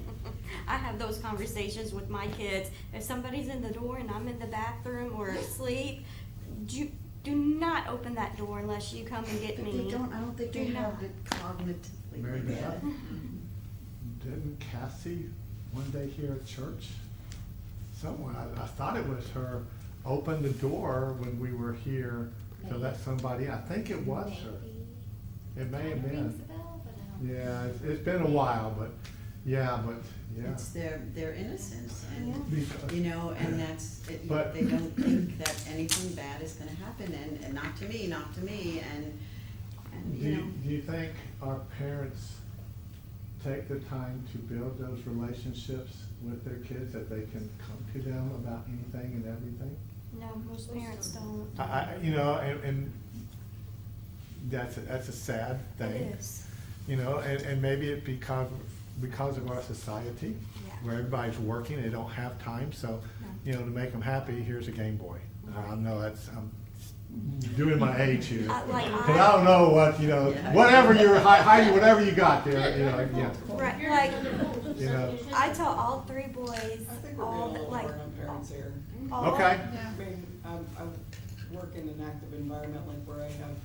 D: I have those conversations with my kids. If somebody's in the door and I'm in the bathroom or asleep, do not open that door unless you come and get
L: But
D: me.
L: they don't, I don't think
D: Do
L: they have
D: not.
L: it cognitively.
B: Mary
L: yet.
B: Beth? Didn't Cassie one day here at church, someone, I thought it was her, opened the door when we were here to let somebody, I think it was her. It may have been. Yeah, it's been a while, but, yeah.
L: It's their innocence and,
B: Because-
L: you know, and that's,
B: But-
L: they don't think that anything bad is gonna happen and not to me, and,
B: Do
L: you know.
B: you think our parents take the time to build those relationships with their kids, that they can come to them about anything and everything?
D: No, most parents don't.
B: You know, and that's a sad thing.
D: It is.
B: You know, and maybe it because of our society,
D: Yeah.
B: where everybody's working, they don't have time, so,
D: No.
B: you know, to make them happy, here's a Game Boy. I know I'm doing my age here.
D: Like
B: Cause I don't know what, you know,
L: Yeah.
B: whatever Heidi, whatever you got there, you know, yeah,
D: Right, like,
B: you know.
D: I tell all three boys,
G: I think we're being a
D: all,
G: little
D: like,
G: hard on parents here.
D: all.
B: Okay.
G: I mean, I work in an active environment like where I have,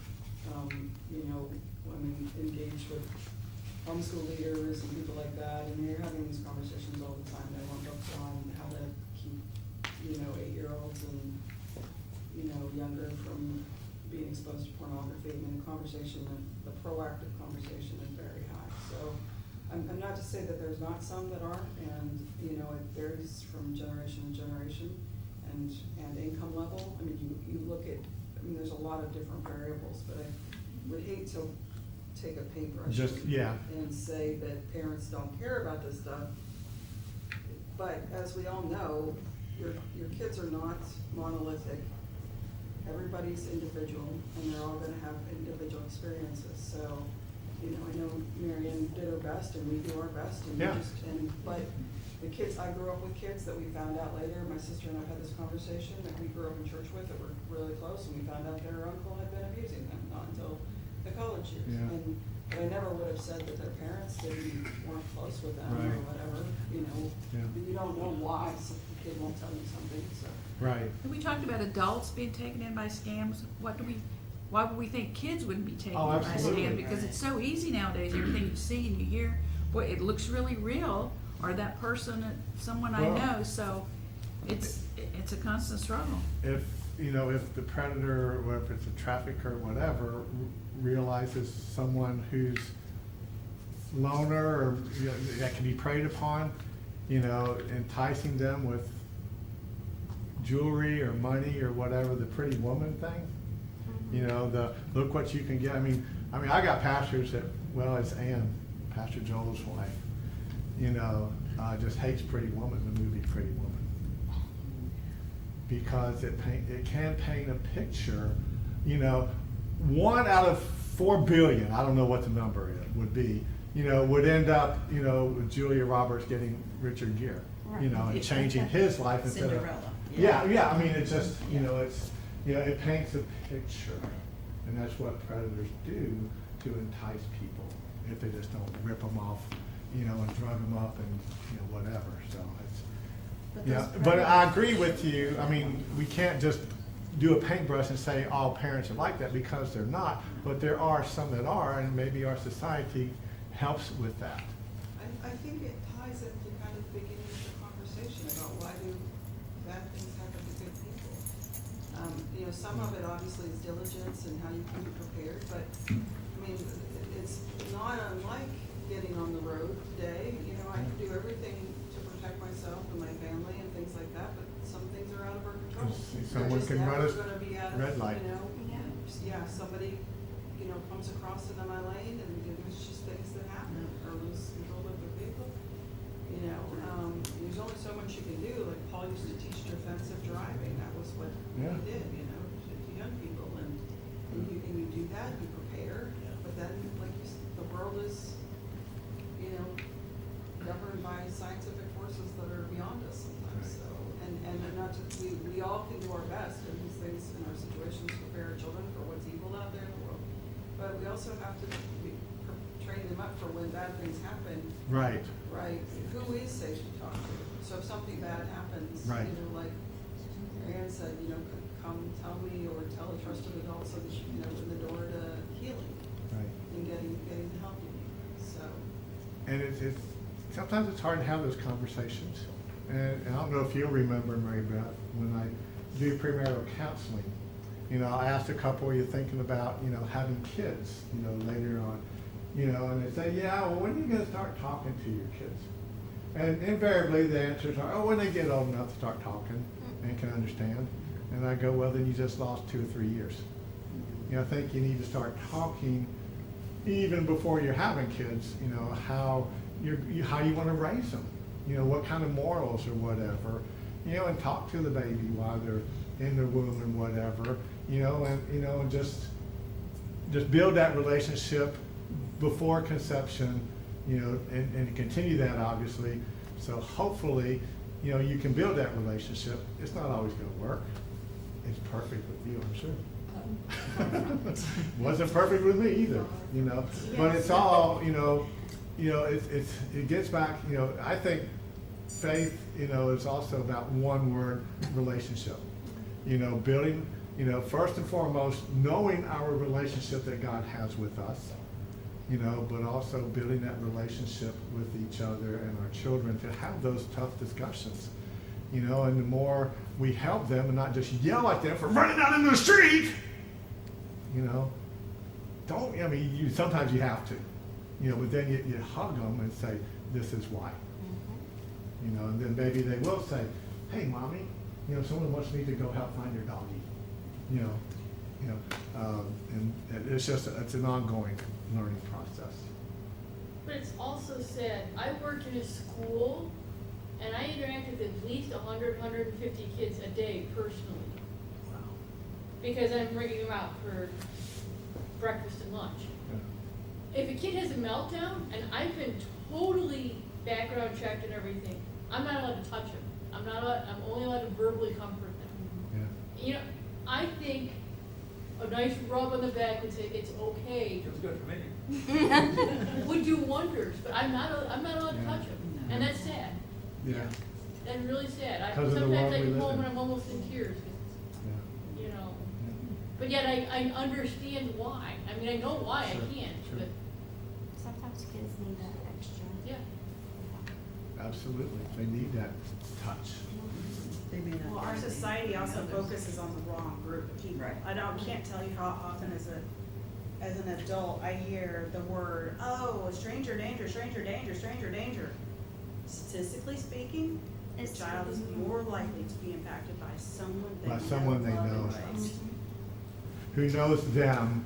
G: you know, women engaged with homeschool leaders and people like that, and they're having these conversations all the time. They want books on how to keep, you know, 8-year-olds and, you know, younger from being exposed to pornography. I mean, the proactive conversation is very high. So I'm not to say that there's not some that aren't, and, you know, it varies from generation to generation and income level. I mean, you look at, I mean, there's a lot of different variables, but I would hate to take a paintbrush and say that parents don't care about this stuff. But as we all know, your kids are not monolithic. Everybody's individual, and they're all gonna have individual experiences. So, you know, I know Marianne did her best, and we do our best, and
B: Yeah.
G: but the kids, I grew up with kids that we found out later, my sister and I had this conversation, that we grew up in church with, that were really close, and we found out their uncle had been abusing them, not until the college years.
B: Yeah.
G: But I never would have said that their parents weren't close with them or
B: Right.
G: whatever, you know.
B: Yeah.
G: But you don't know why, so the kid won't tell you something, so.
B: Right.
C: We talked about adults being taken in by scams. Why would we think kids wouldn't be taken
B: Oh,
C: in by
B: absolutely.
C: scams? Because it's so easy nowadays. Everything you see and you hear, boy, it looks really real. Or that person, someone I
B: Well-
C: know. So it's a constant struggle.
B: If, you know, if the predator, or if it's a trafficker, whatever, realizes someone who's loner, or, you know, that can be preyed upon, you know, enticing them with jewelry or money or whatever, the pretty woman thing, you know, the look what you can get. I mean, I got pastors that, well, it's Ann, Pastor Joel's wife, you know, just hates Pretty Woman, the movie Pretty Woman. Because it can paint a picture, you know, 1 out of 4 billion, I don't know what the number would be, would end up, with Julia Roberts getting Richard Gere, and changing his life instead of.
L: Cinderella.
B: Yeah, I mean, it's just, it paints a picture, and that's what predators do to entice people, if they just don't rip them off, and drug them up and, whatever, so it's.
L: But
B: Yeah,
L: those
B: but I
L: predators-
B: agree with you. I mean, we can't just do a paintbrush and say all parents are like that, because they're not. But there are some that are, and maybe our society helps with that.
G: I think it ties into kind of the beginning of the conversation about why do bad things happen to good people. Some of it obviously is diligence and how you can be prepared, but, I mean, it's not unlike getting on the road today. I can do everything to protect myself and my family and things like that, but some things are out of our control.
B: Someone
G: They're just
B: can run
G: never
B: a
G: gonna be out of,
B: red light.
G: somebody, comes across into my lane and there's just things that happen, or lose control of their vehicle. There's only so much you can do. Like Paul used to teach defensive driving. That was what
B: Yeah.
G: he did, to young people. And you do that, you prepare. But then, like you said, the world is, governed by scientific forces that are beyond us sometimes.
B: Right.
G: So, and not to, we all can do our best in these things, in our situations, prepare our children for what's evil out there in the world. But we also have to train them up for when bad things happen.
B: Right.
G: Right, who is safe to talk to? So if something bad happens,
B: Right.
G: Like Marianne said, come tell me or tell a trusted adult so that you open the door to healing
B: Right.
G: and getting the help you need. So,
B: And it's sometimes it's hard to have those conversations. And I don't know if you'll remember, Mary Beth, when I do premarital counseling, I asked a couple, are you thinking about, having kids, later on, and they say, yeah, well, when are you gonna start talking to your kids? And invariably the answers are, oh, when they get old enough to start talking and can understand. And I go, well, then you just lost 2 or 3 years. I think you need to start talking even before you're having kids, how you want to raise them, what kind of morals or whatever, and talk to the baby while they're in the womb and whatever, and just build that relationship before conception, and continue that obviously. So hopefully, you can build that relationship. It's not always going to work. It's perfect with you, I'm sure. Wasn't perfect with me either, but it's all, it gets back, I think faith, is also about one word, relationship. Building, first and foremost, knowing our relationship that God has with us, but also building that relationship with each other and our children to have those tough discussions, and the more we help them and not just yell at them for running out into the street, sometimes you have to, but then you hug them and say, this is why. And then maybe they will say, hey, mommy, someone wants me to go help find your doggy, and it's just, it's an ongoing learning process.
M: But it's also sad, I work in a school and I interact with at least 100, 150 kids a day personally.
B: Wow.
M: Because I'm bringing them out for breakfast and lunch. If a kid has a meltdown and I've been totally background checked and everything, I'm not allowed to touch him. I'm only allowed to verbally comfort them.
B: Yeah.
M: I think a nice rub on the back would say it's okay.
H: Feels good for me.
M: Would do wonders, but I'm not allowed to touch him, and that's sad.
B: Yeah.
M: That's really sad.
B: 'Cause of the
M: Sometimes
B: world
M: I
B: we
M: come
B: live
M: home
B: in.
M: and I'm almost in tears, 'cause
B: Yeah.
M: it's, but yet I understand why. I mean, I know why
B: Sure,
M: I can't,
B: sure.
M: but
D: Sometimes kids need that extra.
M: yeah.
B: Absolutely. They need that touch.
L: They may not
F: Well, our
L: get it.
F: society also focuses on the wrong group of people.
L: Right.
F: Can't tell you how often as an adult, I hear the word, oh, stranger danger, stranger danger, stranger danger. Statistically speaking, a
D: It's-
F: child is more likely to be impacted by someone they
B: By
F: know,
B: someone they
F: love,
B: know.
F: and trust.
B: Who knows them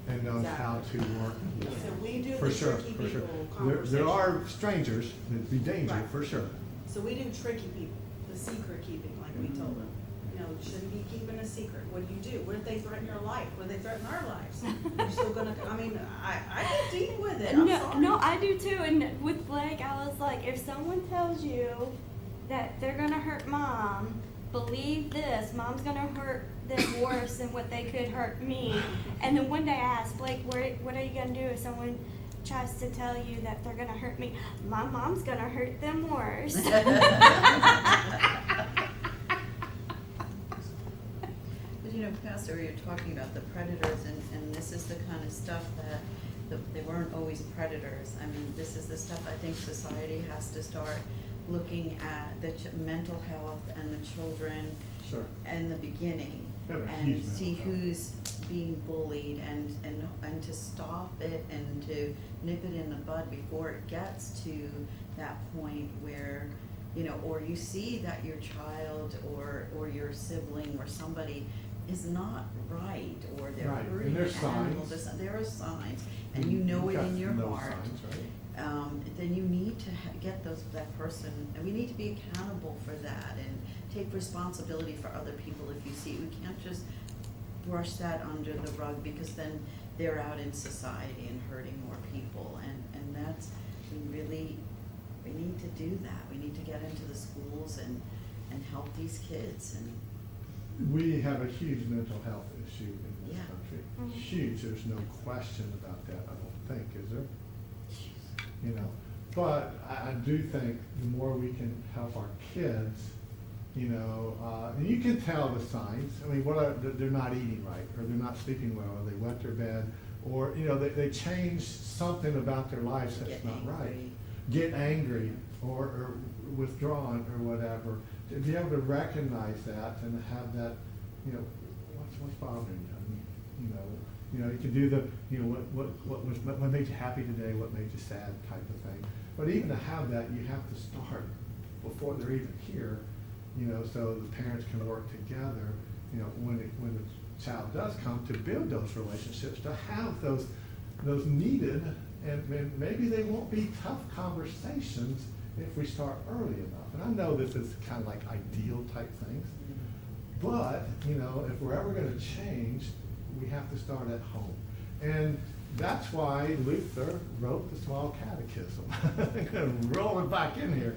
B: and knows how to work.
F: So we do
B: For
F: the
B: sure,
F: tricky
B: for sure.
F: people
B: There
F: conversation.
B: are strangers that be danger,
F: Right.
B: for sure.
F: So we do tricky people, the secret keeping, like we told them. you know, shouldn't be keeping a secret. What do you do? What if they threaten your life? What if they threaten our lives? You're still gonna, I mean, I get deep with it, I'm sorry.
D: No, I do too. And with Blake, I was like, if someone tells you that they're gonna hurt mom, believe this, mom's gonna hurt them worse than what they could hurt me. And then one day I asked Blake, what are you gonna do if someone tries to tell you that they're gonna hurt me? My mom's gonna hurt them worse.
L: But you know, Pastor, you're talking about the predators, and this is the kind of stuff that, they weren't always predators. I mean, this is the stuff I think society has to start looking at, the mental health and the children
B: Sure.
L: in the beginning.
B: Yeah, but
L: And
B: huge
L: see
B: mental health.
L: who's being bullied, and to stop it and to nip it in the bud before it gets to that point where, you know, or you see that your child or your sibling or somebody is not right, or they're
B: Right, and
L: hurting
B: there's
L: animals,
B: signs.
L: there are signs, and you know it
B: got
L: in your
B: no
L: heart.
B: signs, right?
L: Then you need to get that person, and we need to be accountable for that and take responsibility for other people if you see. We can't just brush that under the rug, because then they're out in society and hurting more people, and that's, we need to do that. We need to get into the schools and help these kids, and
B: We have a huge mental health issue in this
L: Yeah.
B: country.
D: Mhm.
B: Huge, there's no question about that, I don't think, is there? You know, but I do think the more we can help our kids, you know, and you can tell the signs. I mean, they're not eating right, or they're not sleeping well, or they wet their bed, or, you know, they change something about their lives that's
L: get
B: not right.
L: angry.
B: Get angry, or withdrawn, or whatever. To be able to recognize that and have that, you know, what's bothering you? You know, you can do the, you know, what made you happy today, what made you sad type of thing. But even to have that, you have to start before they're even here, you know, so the parents can work together, you know, when the child does come, to build those relationships, to have those needed, and maybe they won't be tough conversations if we start early enough. And I know this is kind of like ideal type things, but, you know, if we're ever gonna change, we have to start at home. And that's why Luther wrote the Small Catechism. I'm gonna roll it back in here,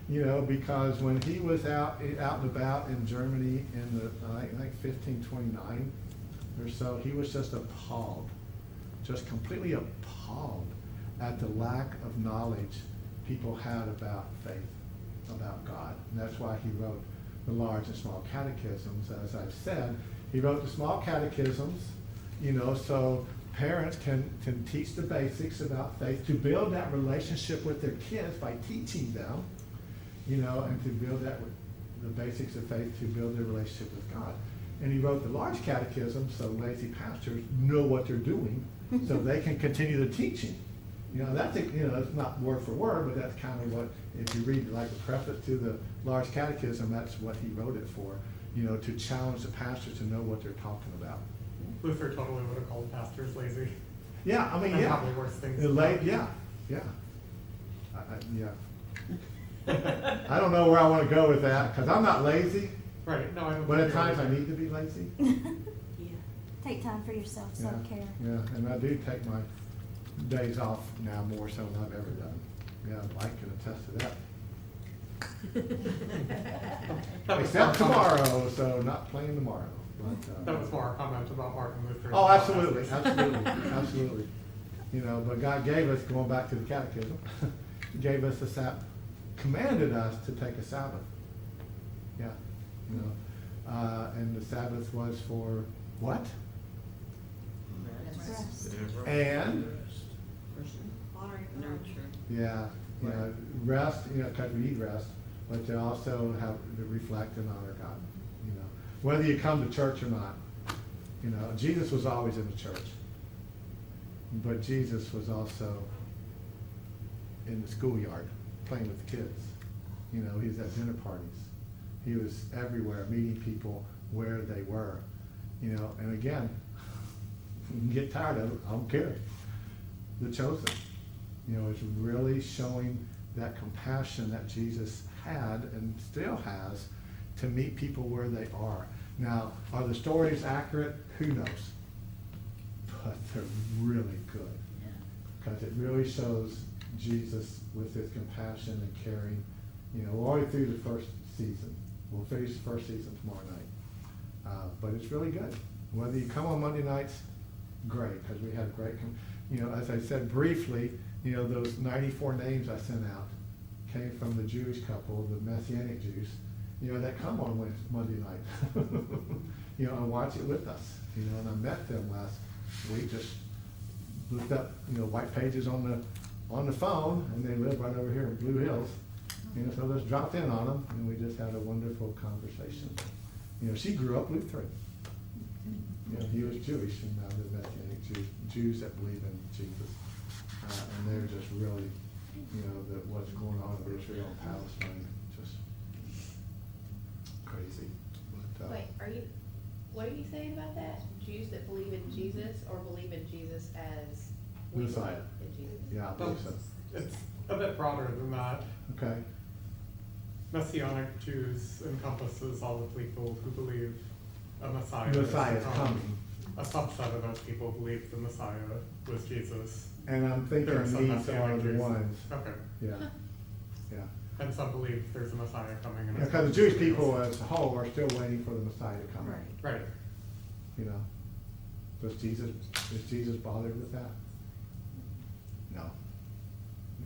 B: you know, because when he was out and about in Germany in the, I think 1529 or so, he was just appalled, just completely appalled at the lack of knowledge people had about faith, about God. And that's why he wrote the large and small catechisms. As I've said, he wrote the small catechisms, you know, so parents can teach the basics about faith, to build that relationship with their kids by teaching them, you know, and to build the basics of faith, to build their relationship with God. And he wrote the large catechism so lazy pastors know what they're doing, so they can continue the teaching. You know, that's, you know, it's not word for word, but that's kind of what, if you read like the preface to the large catechism, that's what he wrote it for, you know, to challenge the pastors to know what they're talking about.
H: Luther totally would have called pastors lazy.
B: Yeah, I mean,
H: And
B: yeah.
H: probably worse things.
B: Yeah. Yeah. I don't know where I want to go with that, because I'm not lazy,
H: Right, no, I don't.
B: but at
H: think you're
B: times I
H: lazy.
B: need to be lazy.
D: Yeah. Take time for yourself,
B: Yeah,
D: self-care.
B: yeah, and I do take my days off now more so than I've ever done. Yeah, I can attest to that.
H: That was
B: Except
H: more comment-
B: tomorrow, so not playing tomorrow. But,
H: That was more a comment about Martin Luther.
B: oh, absolutely, absolutely, absolutely. You know, but God gave us, going back to the catechism, he gave us commanded us to take a Sabbath. Yeah, you know, and the Sabbath was for what?
D: Rest.
B: And,
L: Nurture.
B: yeah, you know, rest, you know, because we need rest, but to also have to reflect and honor God, you know. Whether you come to church or not, you know, Jesus was always in the church. But Jesus was also in the schoolyard, playing with the kids. You know, he was at dinner parties. He was everywhere, meeting people where they were. You know, and again, you can get tired of it, I don't care. The chosen, you know, is really showing that compassion that Jesus had and still has, to meet people where they are. Now, are the stories accurate? Who knows? But they're really good. Because it really shows Jesus with his compassion and caring, all the way through the first season. We'll finish the first season tomorrow night. But it's really good. Whether you come on Monday nights, great, because we had great, as I said briefly, those 94 names I sent out came from the Jewish couple, the Messianic Jews, that come on Monday night, and watch it with us, and I met them last week, just looked up, White Pages on the phone, and they live right over here in Blue Hills, so just dropped in on them, and we just had a wonderful conversation. She grew up Lutheran. He was Jewish, and now they're Messianic Jews that believe in Jesus, and they're just really, what's going on in Israel and Palestine, just crazy. But,
E: Wait, what are you saying about that? Jews that believe in Jesus or believe in Jesus as we
B: Messiah.
E: believe in Jesus?
B: Yeah, I believe so.
H: It's a bit broader than that.
B: Okay.
H: Messianic Jews encompasses all the people who believe a Messiah.
B: Messiah is coming.
H: A subset of those people believe the Messiah was Jesus.
B: And I'm thinking
H: There are some
B: these are
H: Messianic
B: the
H: Jews.
B: ones.
H: Okay.
B: Yeah. Yeah.
H: And some believe there's a Messiah coming. And
B: Because the Jewish people as a whole are still waiting for the Messiah to come.
H: Right.
B: Is Jesus bothered with that? No.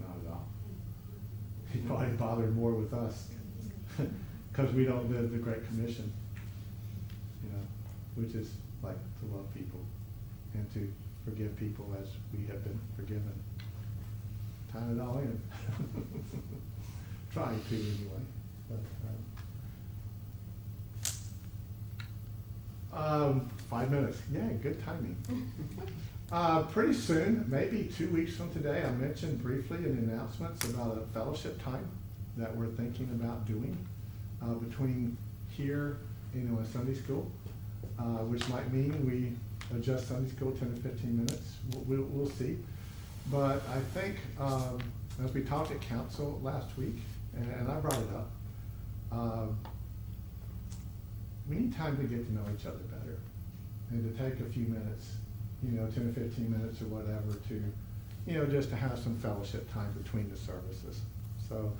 B: Not at all. He's probably bothered more with us. Because we don't live the Great Commission. Which is like to love people and to forgive people as we have been forgiven. Tying it all in. Trying to anyway. But, 5 minutes. Yeah, good timing. Pretty soon, maybe 2 weeks from today, I mentioned briefly in announcements about a fellowship time that we're thinking about doing between here, and Sunday school, which might mean we adjust Sunday school 10 to 15 minutes. We'll see. But I think as we talked at council last week, and I brought it up, we need time to get to know each other better and to take a few minutes, 10 to 15 minutes or whatever to, just to have some fellowship time between the services. So,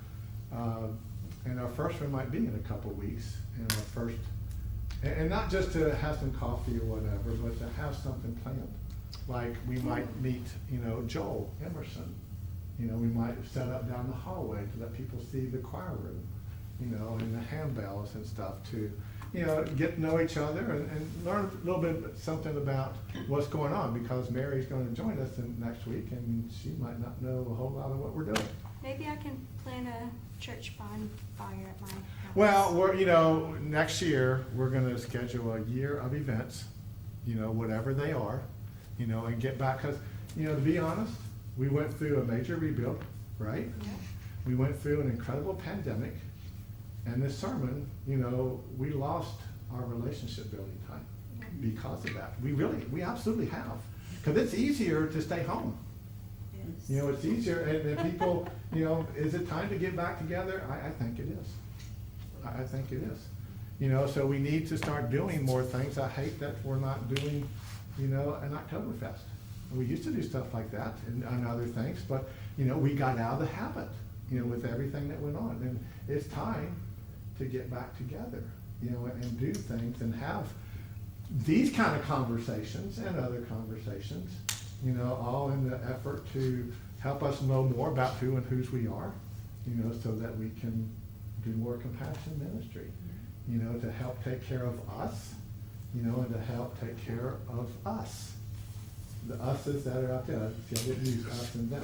B: and our first one might be in a couple weeks, and our first, and not just to have some coffee or whatever, but to have something planned. Like we might meet, Joel Emerson. We might set up down the hallway to let people see the choir room, and the handbells and stuff to, get to know each other and learn a little bit something about what's going on, because Mary's going to join us next week and she might not know a whole lot of what we're doing.
D: Maybe I can plan a church bonfire at my house.
B: Well, next year, we're gonna schedule a year of events, whatever they are, and get back, because, to be honest, we went through a major rebuild, right?
D: Yeah.
B: We went through an incredible pandemic, and this sermon, we lost our relationship building time because of that. We absolutely have, because it's easier to stay home.
L: Yes.
B: It's easier, and people, is it time to get back together? I think it is. I think it is. So we need to start doing more things. I hate that we're not doing, an Oktoberfest. We used to do stuff like that and other things, but, we got out of the habit, with everything that went on. And it's time to get back together, and do things and have these kind of conversations and other conversations, all in the effort to help us know more about who and whose we are, so that we can do more compassion ministry, to help take care of us, and to help take care of us. The us's that are out there. See, I didn't use us and them.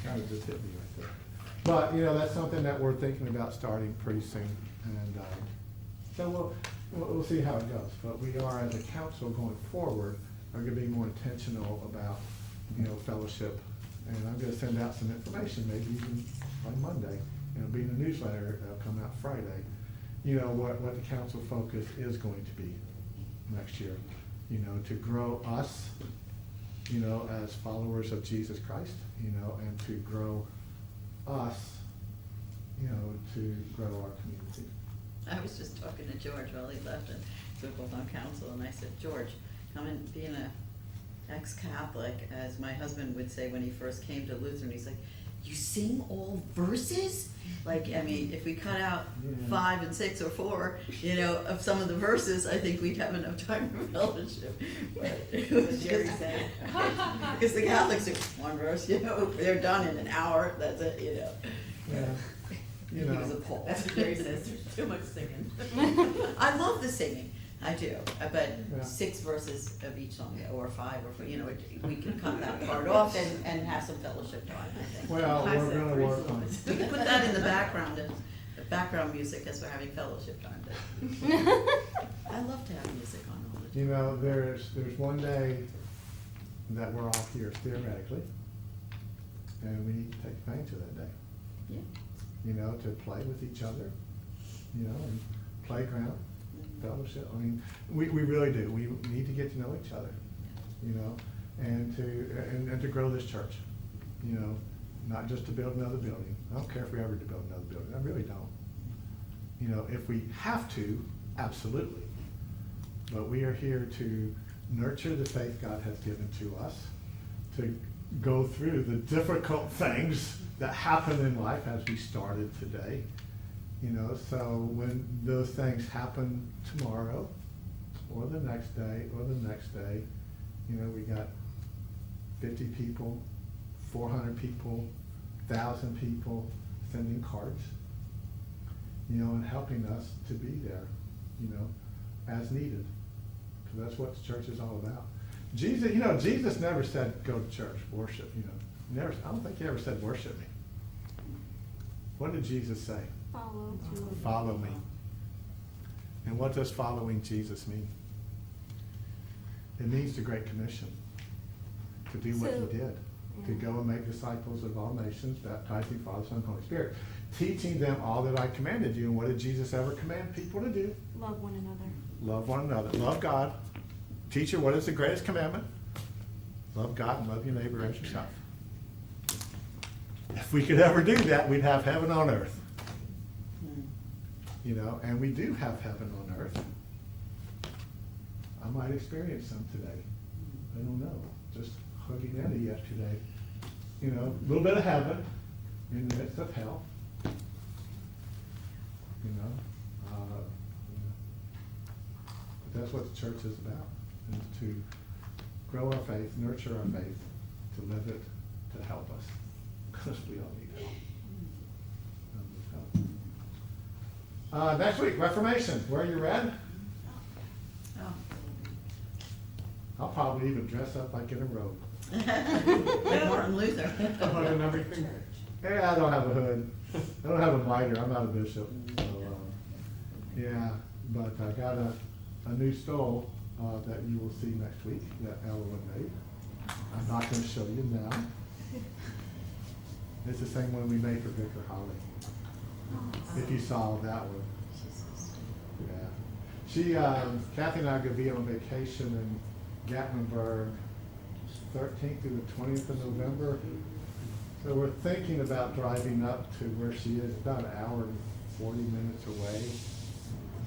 B: Kind of just hit me right there. But, that's something that we're thinking about starting pretty soon. And so we'll see how it goes. But we are, as a council going forward, are going to be more intentional about, fellowship. And I'm going to send out some information, maybe even by Monday. It'll be in the newsletter that'll come out Friday. What the council focus is going to be next year. To grow us, as followers of Jesus Christ, and to grow us, to grow our community.
L: I was just talking to George while he left, and we were both on council, and I said, George, coming, being a ex-Catholic, as my husband would say when he first came to Lutheran, he's like, you sing all verses? Like, I mean, if we cut out
B: Yeah.
L: 5 and 6 or 4, you know, of some of the verses, I think we'd have enough time for fellowship. But it was
I: Jerry
L: just-
I: said.
L: Because the Catholics do one verse, you know, they're done in an hour, that's it, you know.
B: Yeah. You
L: He
B: know.
L: was appalled.
I: That's what Jerry says, there's too much singing.
L: I love the singing, I do, but
B: Yeah.
L: 6 verses of each song, or 5, or 4, you know, we can cut that part off and have some fellowship time, I think.
B: Well,
I: I
B: we're
I: said
B: gonna
I: three
B: work on
I: songs.
L: We can put that in the background, as the background music as we're having fellowship time. I love to have music on all the time.
B: You know, there's one day that we're off here theoretically, and we need to take advantage of that day.
L: Yeah.
B: You know, to play with each other, you know, and playground, fellowship. I mean, we really do. We need to get to know each other, you know, and to grow this church, you know, not just to build another building. I don't care if we ever to build another building. I really don't. You know, if we have to, absolutely. But we are here to nurture the faith God has given to us, to go through the difficult things that happen in life as we started today. You know, so when those things happen tomorrow, or the next day, you know, we got 50 people, 400 people, 1,000 people sending cards, you know, and helping us to be there, you know, as needed. Because that's what the church is all about. Jesus, you know, Jesus never said, go to church, worship, you know. Never, I don't think he ever said, worship me. What did Jesus say?
D: Follow.
B: Follow me. And what does following Jesus mean? It means the Great Commission. To do what
D: So-
B: he did. To
D: Yeah.
B: go and make disciples of all nations, baptizing Father, Son, and Holy Spirit. Teaching them all that I commanded you. And what did Jesus ever command people to do?
D: Love one another.
B: Love one another. Love God. Teacher, what is the greatest commandment? Love God and love your neighbor as yourself. If we could ever do that, we'd have heaven on earth. You know, and we do have heaven on earth. I might experience some today. I don't know. Just hugging Eddie yesterday. You know, a little bit of heaven in the midst of hell. You know, but that's what the church is about, is to grow our faith, nurture our faith, to live it, to help us, because we all need help. Next week, Reformation. Wear your red.
L: Oh.
B: I'll probably even dress up like in a robe.
L: Like Martin Luther.
H: A hood and everything.
B: Yeah, I don't have a hood. I don't have a mitre. I'm not a bishop. So, yeah, but I got a new stole that you will see next week that Ella made. I'm not going to show you now. It's the same one we made for Vicar Holly. If you saw that one. Yeah. She, Kathy and I are going to be on vacation in Gatlinburg 13th through the 20th of November. So we're thinking about driving up to where she is, about an hour and 40 minutes away.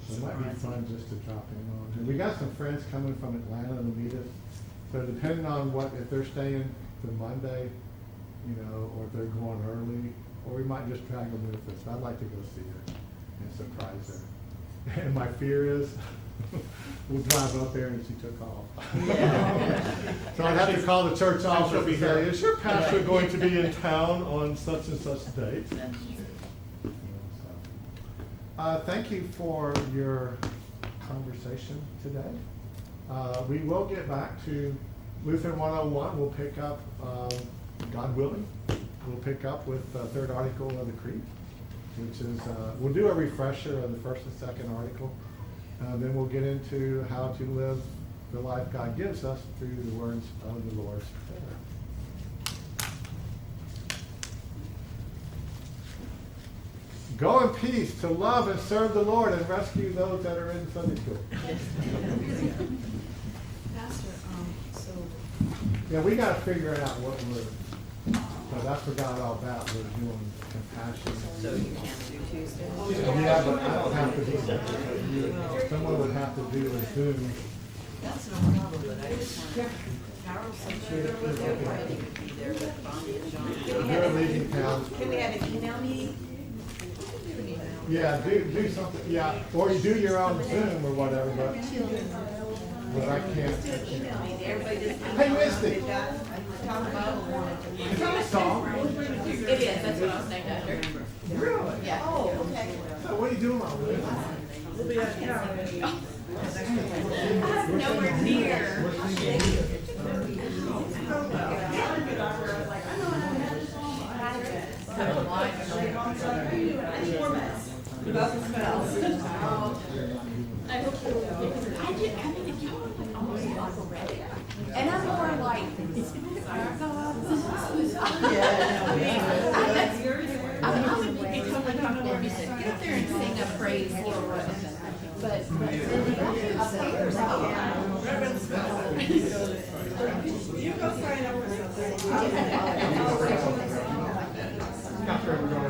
B: So it might be fun just to drop in on. And we got some friends coming from Atlanta to meet us. So depending on what, if they're staying till Monday, you know, or if they're going early, or we might just drag them with us. I'd like to go see her and surprise her. And my fear is, we'll drive up there and she took off. So I'd have to call the church office
H: she'll be
B: and say,
H: here.
B: is your pastor going to be in town on such and such date?
L: That's true.
B: Thank you for your conversation today. We will get back to Lutheran 101. We'll pick up, God willing, we'll pick up with the third article of the Creed, which is, we'll do a refresher of the first and second article. Then we'll get into how to live the life God gives us through the words of the Lord's Prayer. Go in peace to love and serve the Lord and rescue those that are in Sunday school.
I: Pastor, so
B: Yeah, we gotta figure out what we're But I forgot all about we're doing compassion.
A: So you can't do Tuesday?
B: Yeah, but I don't have to be there. Someone would have to do a Zoom.
A: That's no problem, but I just wanted, Carol said everybody could be there, but Bonnie and John.
B: They're leaving town.
I: Can we have an email meeting?
B: Yeah, do something, yeah, or you do your own Zoom or whatever, but I can't.
I: Email me, everybody just.
B: Hey, Misty.
I: Talk about.
B: Is that a song?
M: It is, that's what I was named after.
B: Really?
M: Yeah.
I: Oh, okay.
B: So what are you doing on this?
I: Nowhere near.
M: I hope you will. I did, I mean, you were almost off already. And I'm more like. I'm gonna be totally comfortable. You said, get up there and sing a praise, Lord. But upstairs,
I: You go sign up for something.
B: After we're going to.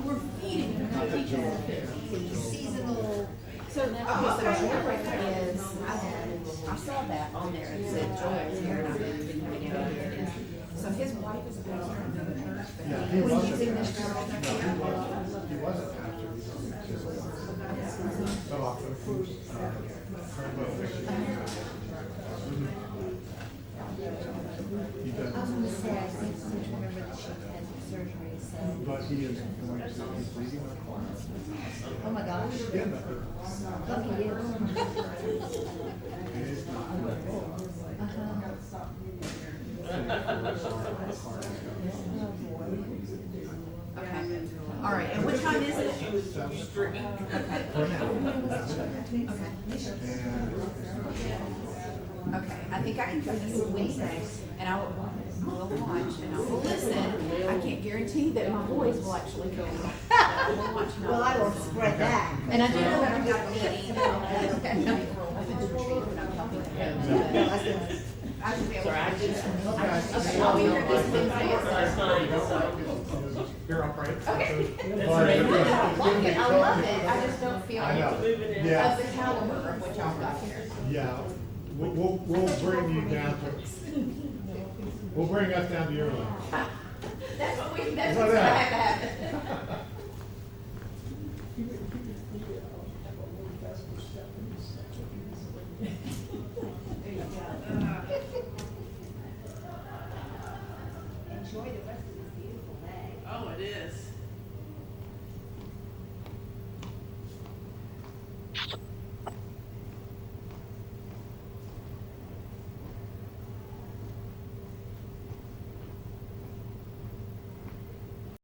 M: we're feeding the seasonal. So now, so Jared is, I saw that on there, it said Joel's here, and I've been having it. So his wife is a pastor,
B: Yeah, he
M: was
B: wasn't
M: using
B: pastor.
M: this girl.
B: He wasn't pastor, he's on so often. He does.
N: I was gonna say, I think so much remember that she had surgery, so.
B: But he is going to, he's leading our choir.
N: Oh my gosh.
B: Yeah, but-
N: Lucky you.
I: Okay. All right, and what time is it? Okay, I think I can do this Wednesday, and I will watch, and I will listen. I can't guarantee that my voice will actually come. I will watch.
N: Well, I will spread that.
I: And I do know that I've got a meeting. I've been to retreat, but I'm helping them. I should be able to. Okay, I'll be here this Wednesday at 7.
H: You're up, right?
I: Okay.
B: Alright,
I: I like it, I love it, I just don't feel
B: I know.
I: of the
B: Yeah.
I: caliber of what y'all got here.
B: Yeah, we'll bring you down to, we'll bring us down to your level.
I: That's what we, that's
B: What
I: what's gonna
B: else?
I: have to happen. Enjoy the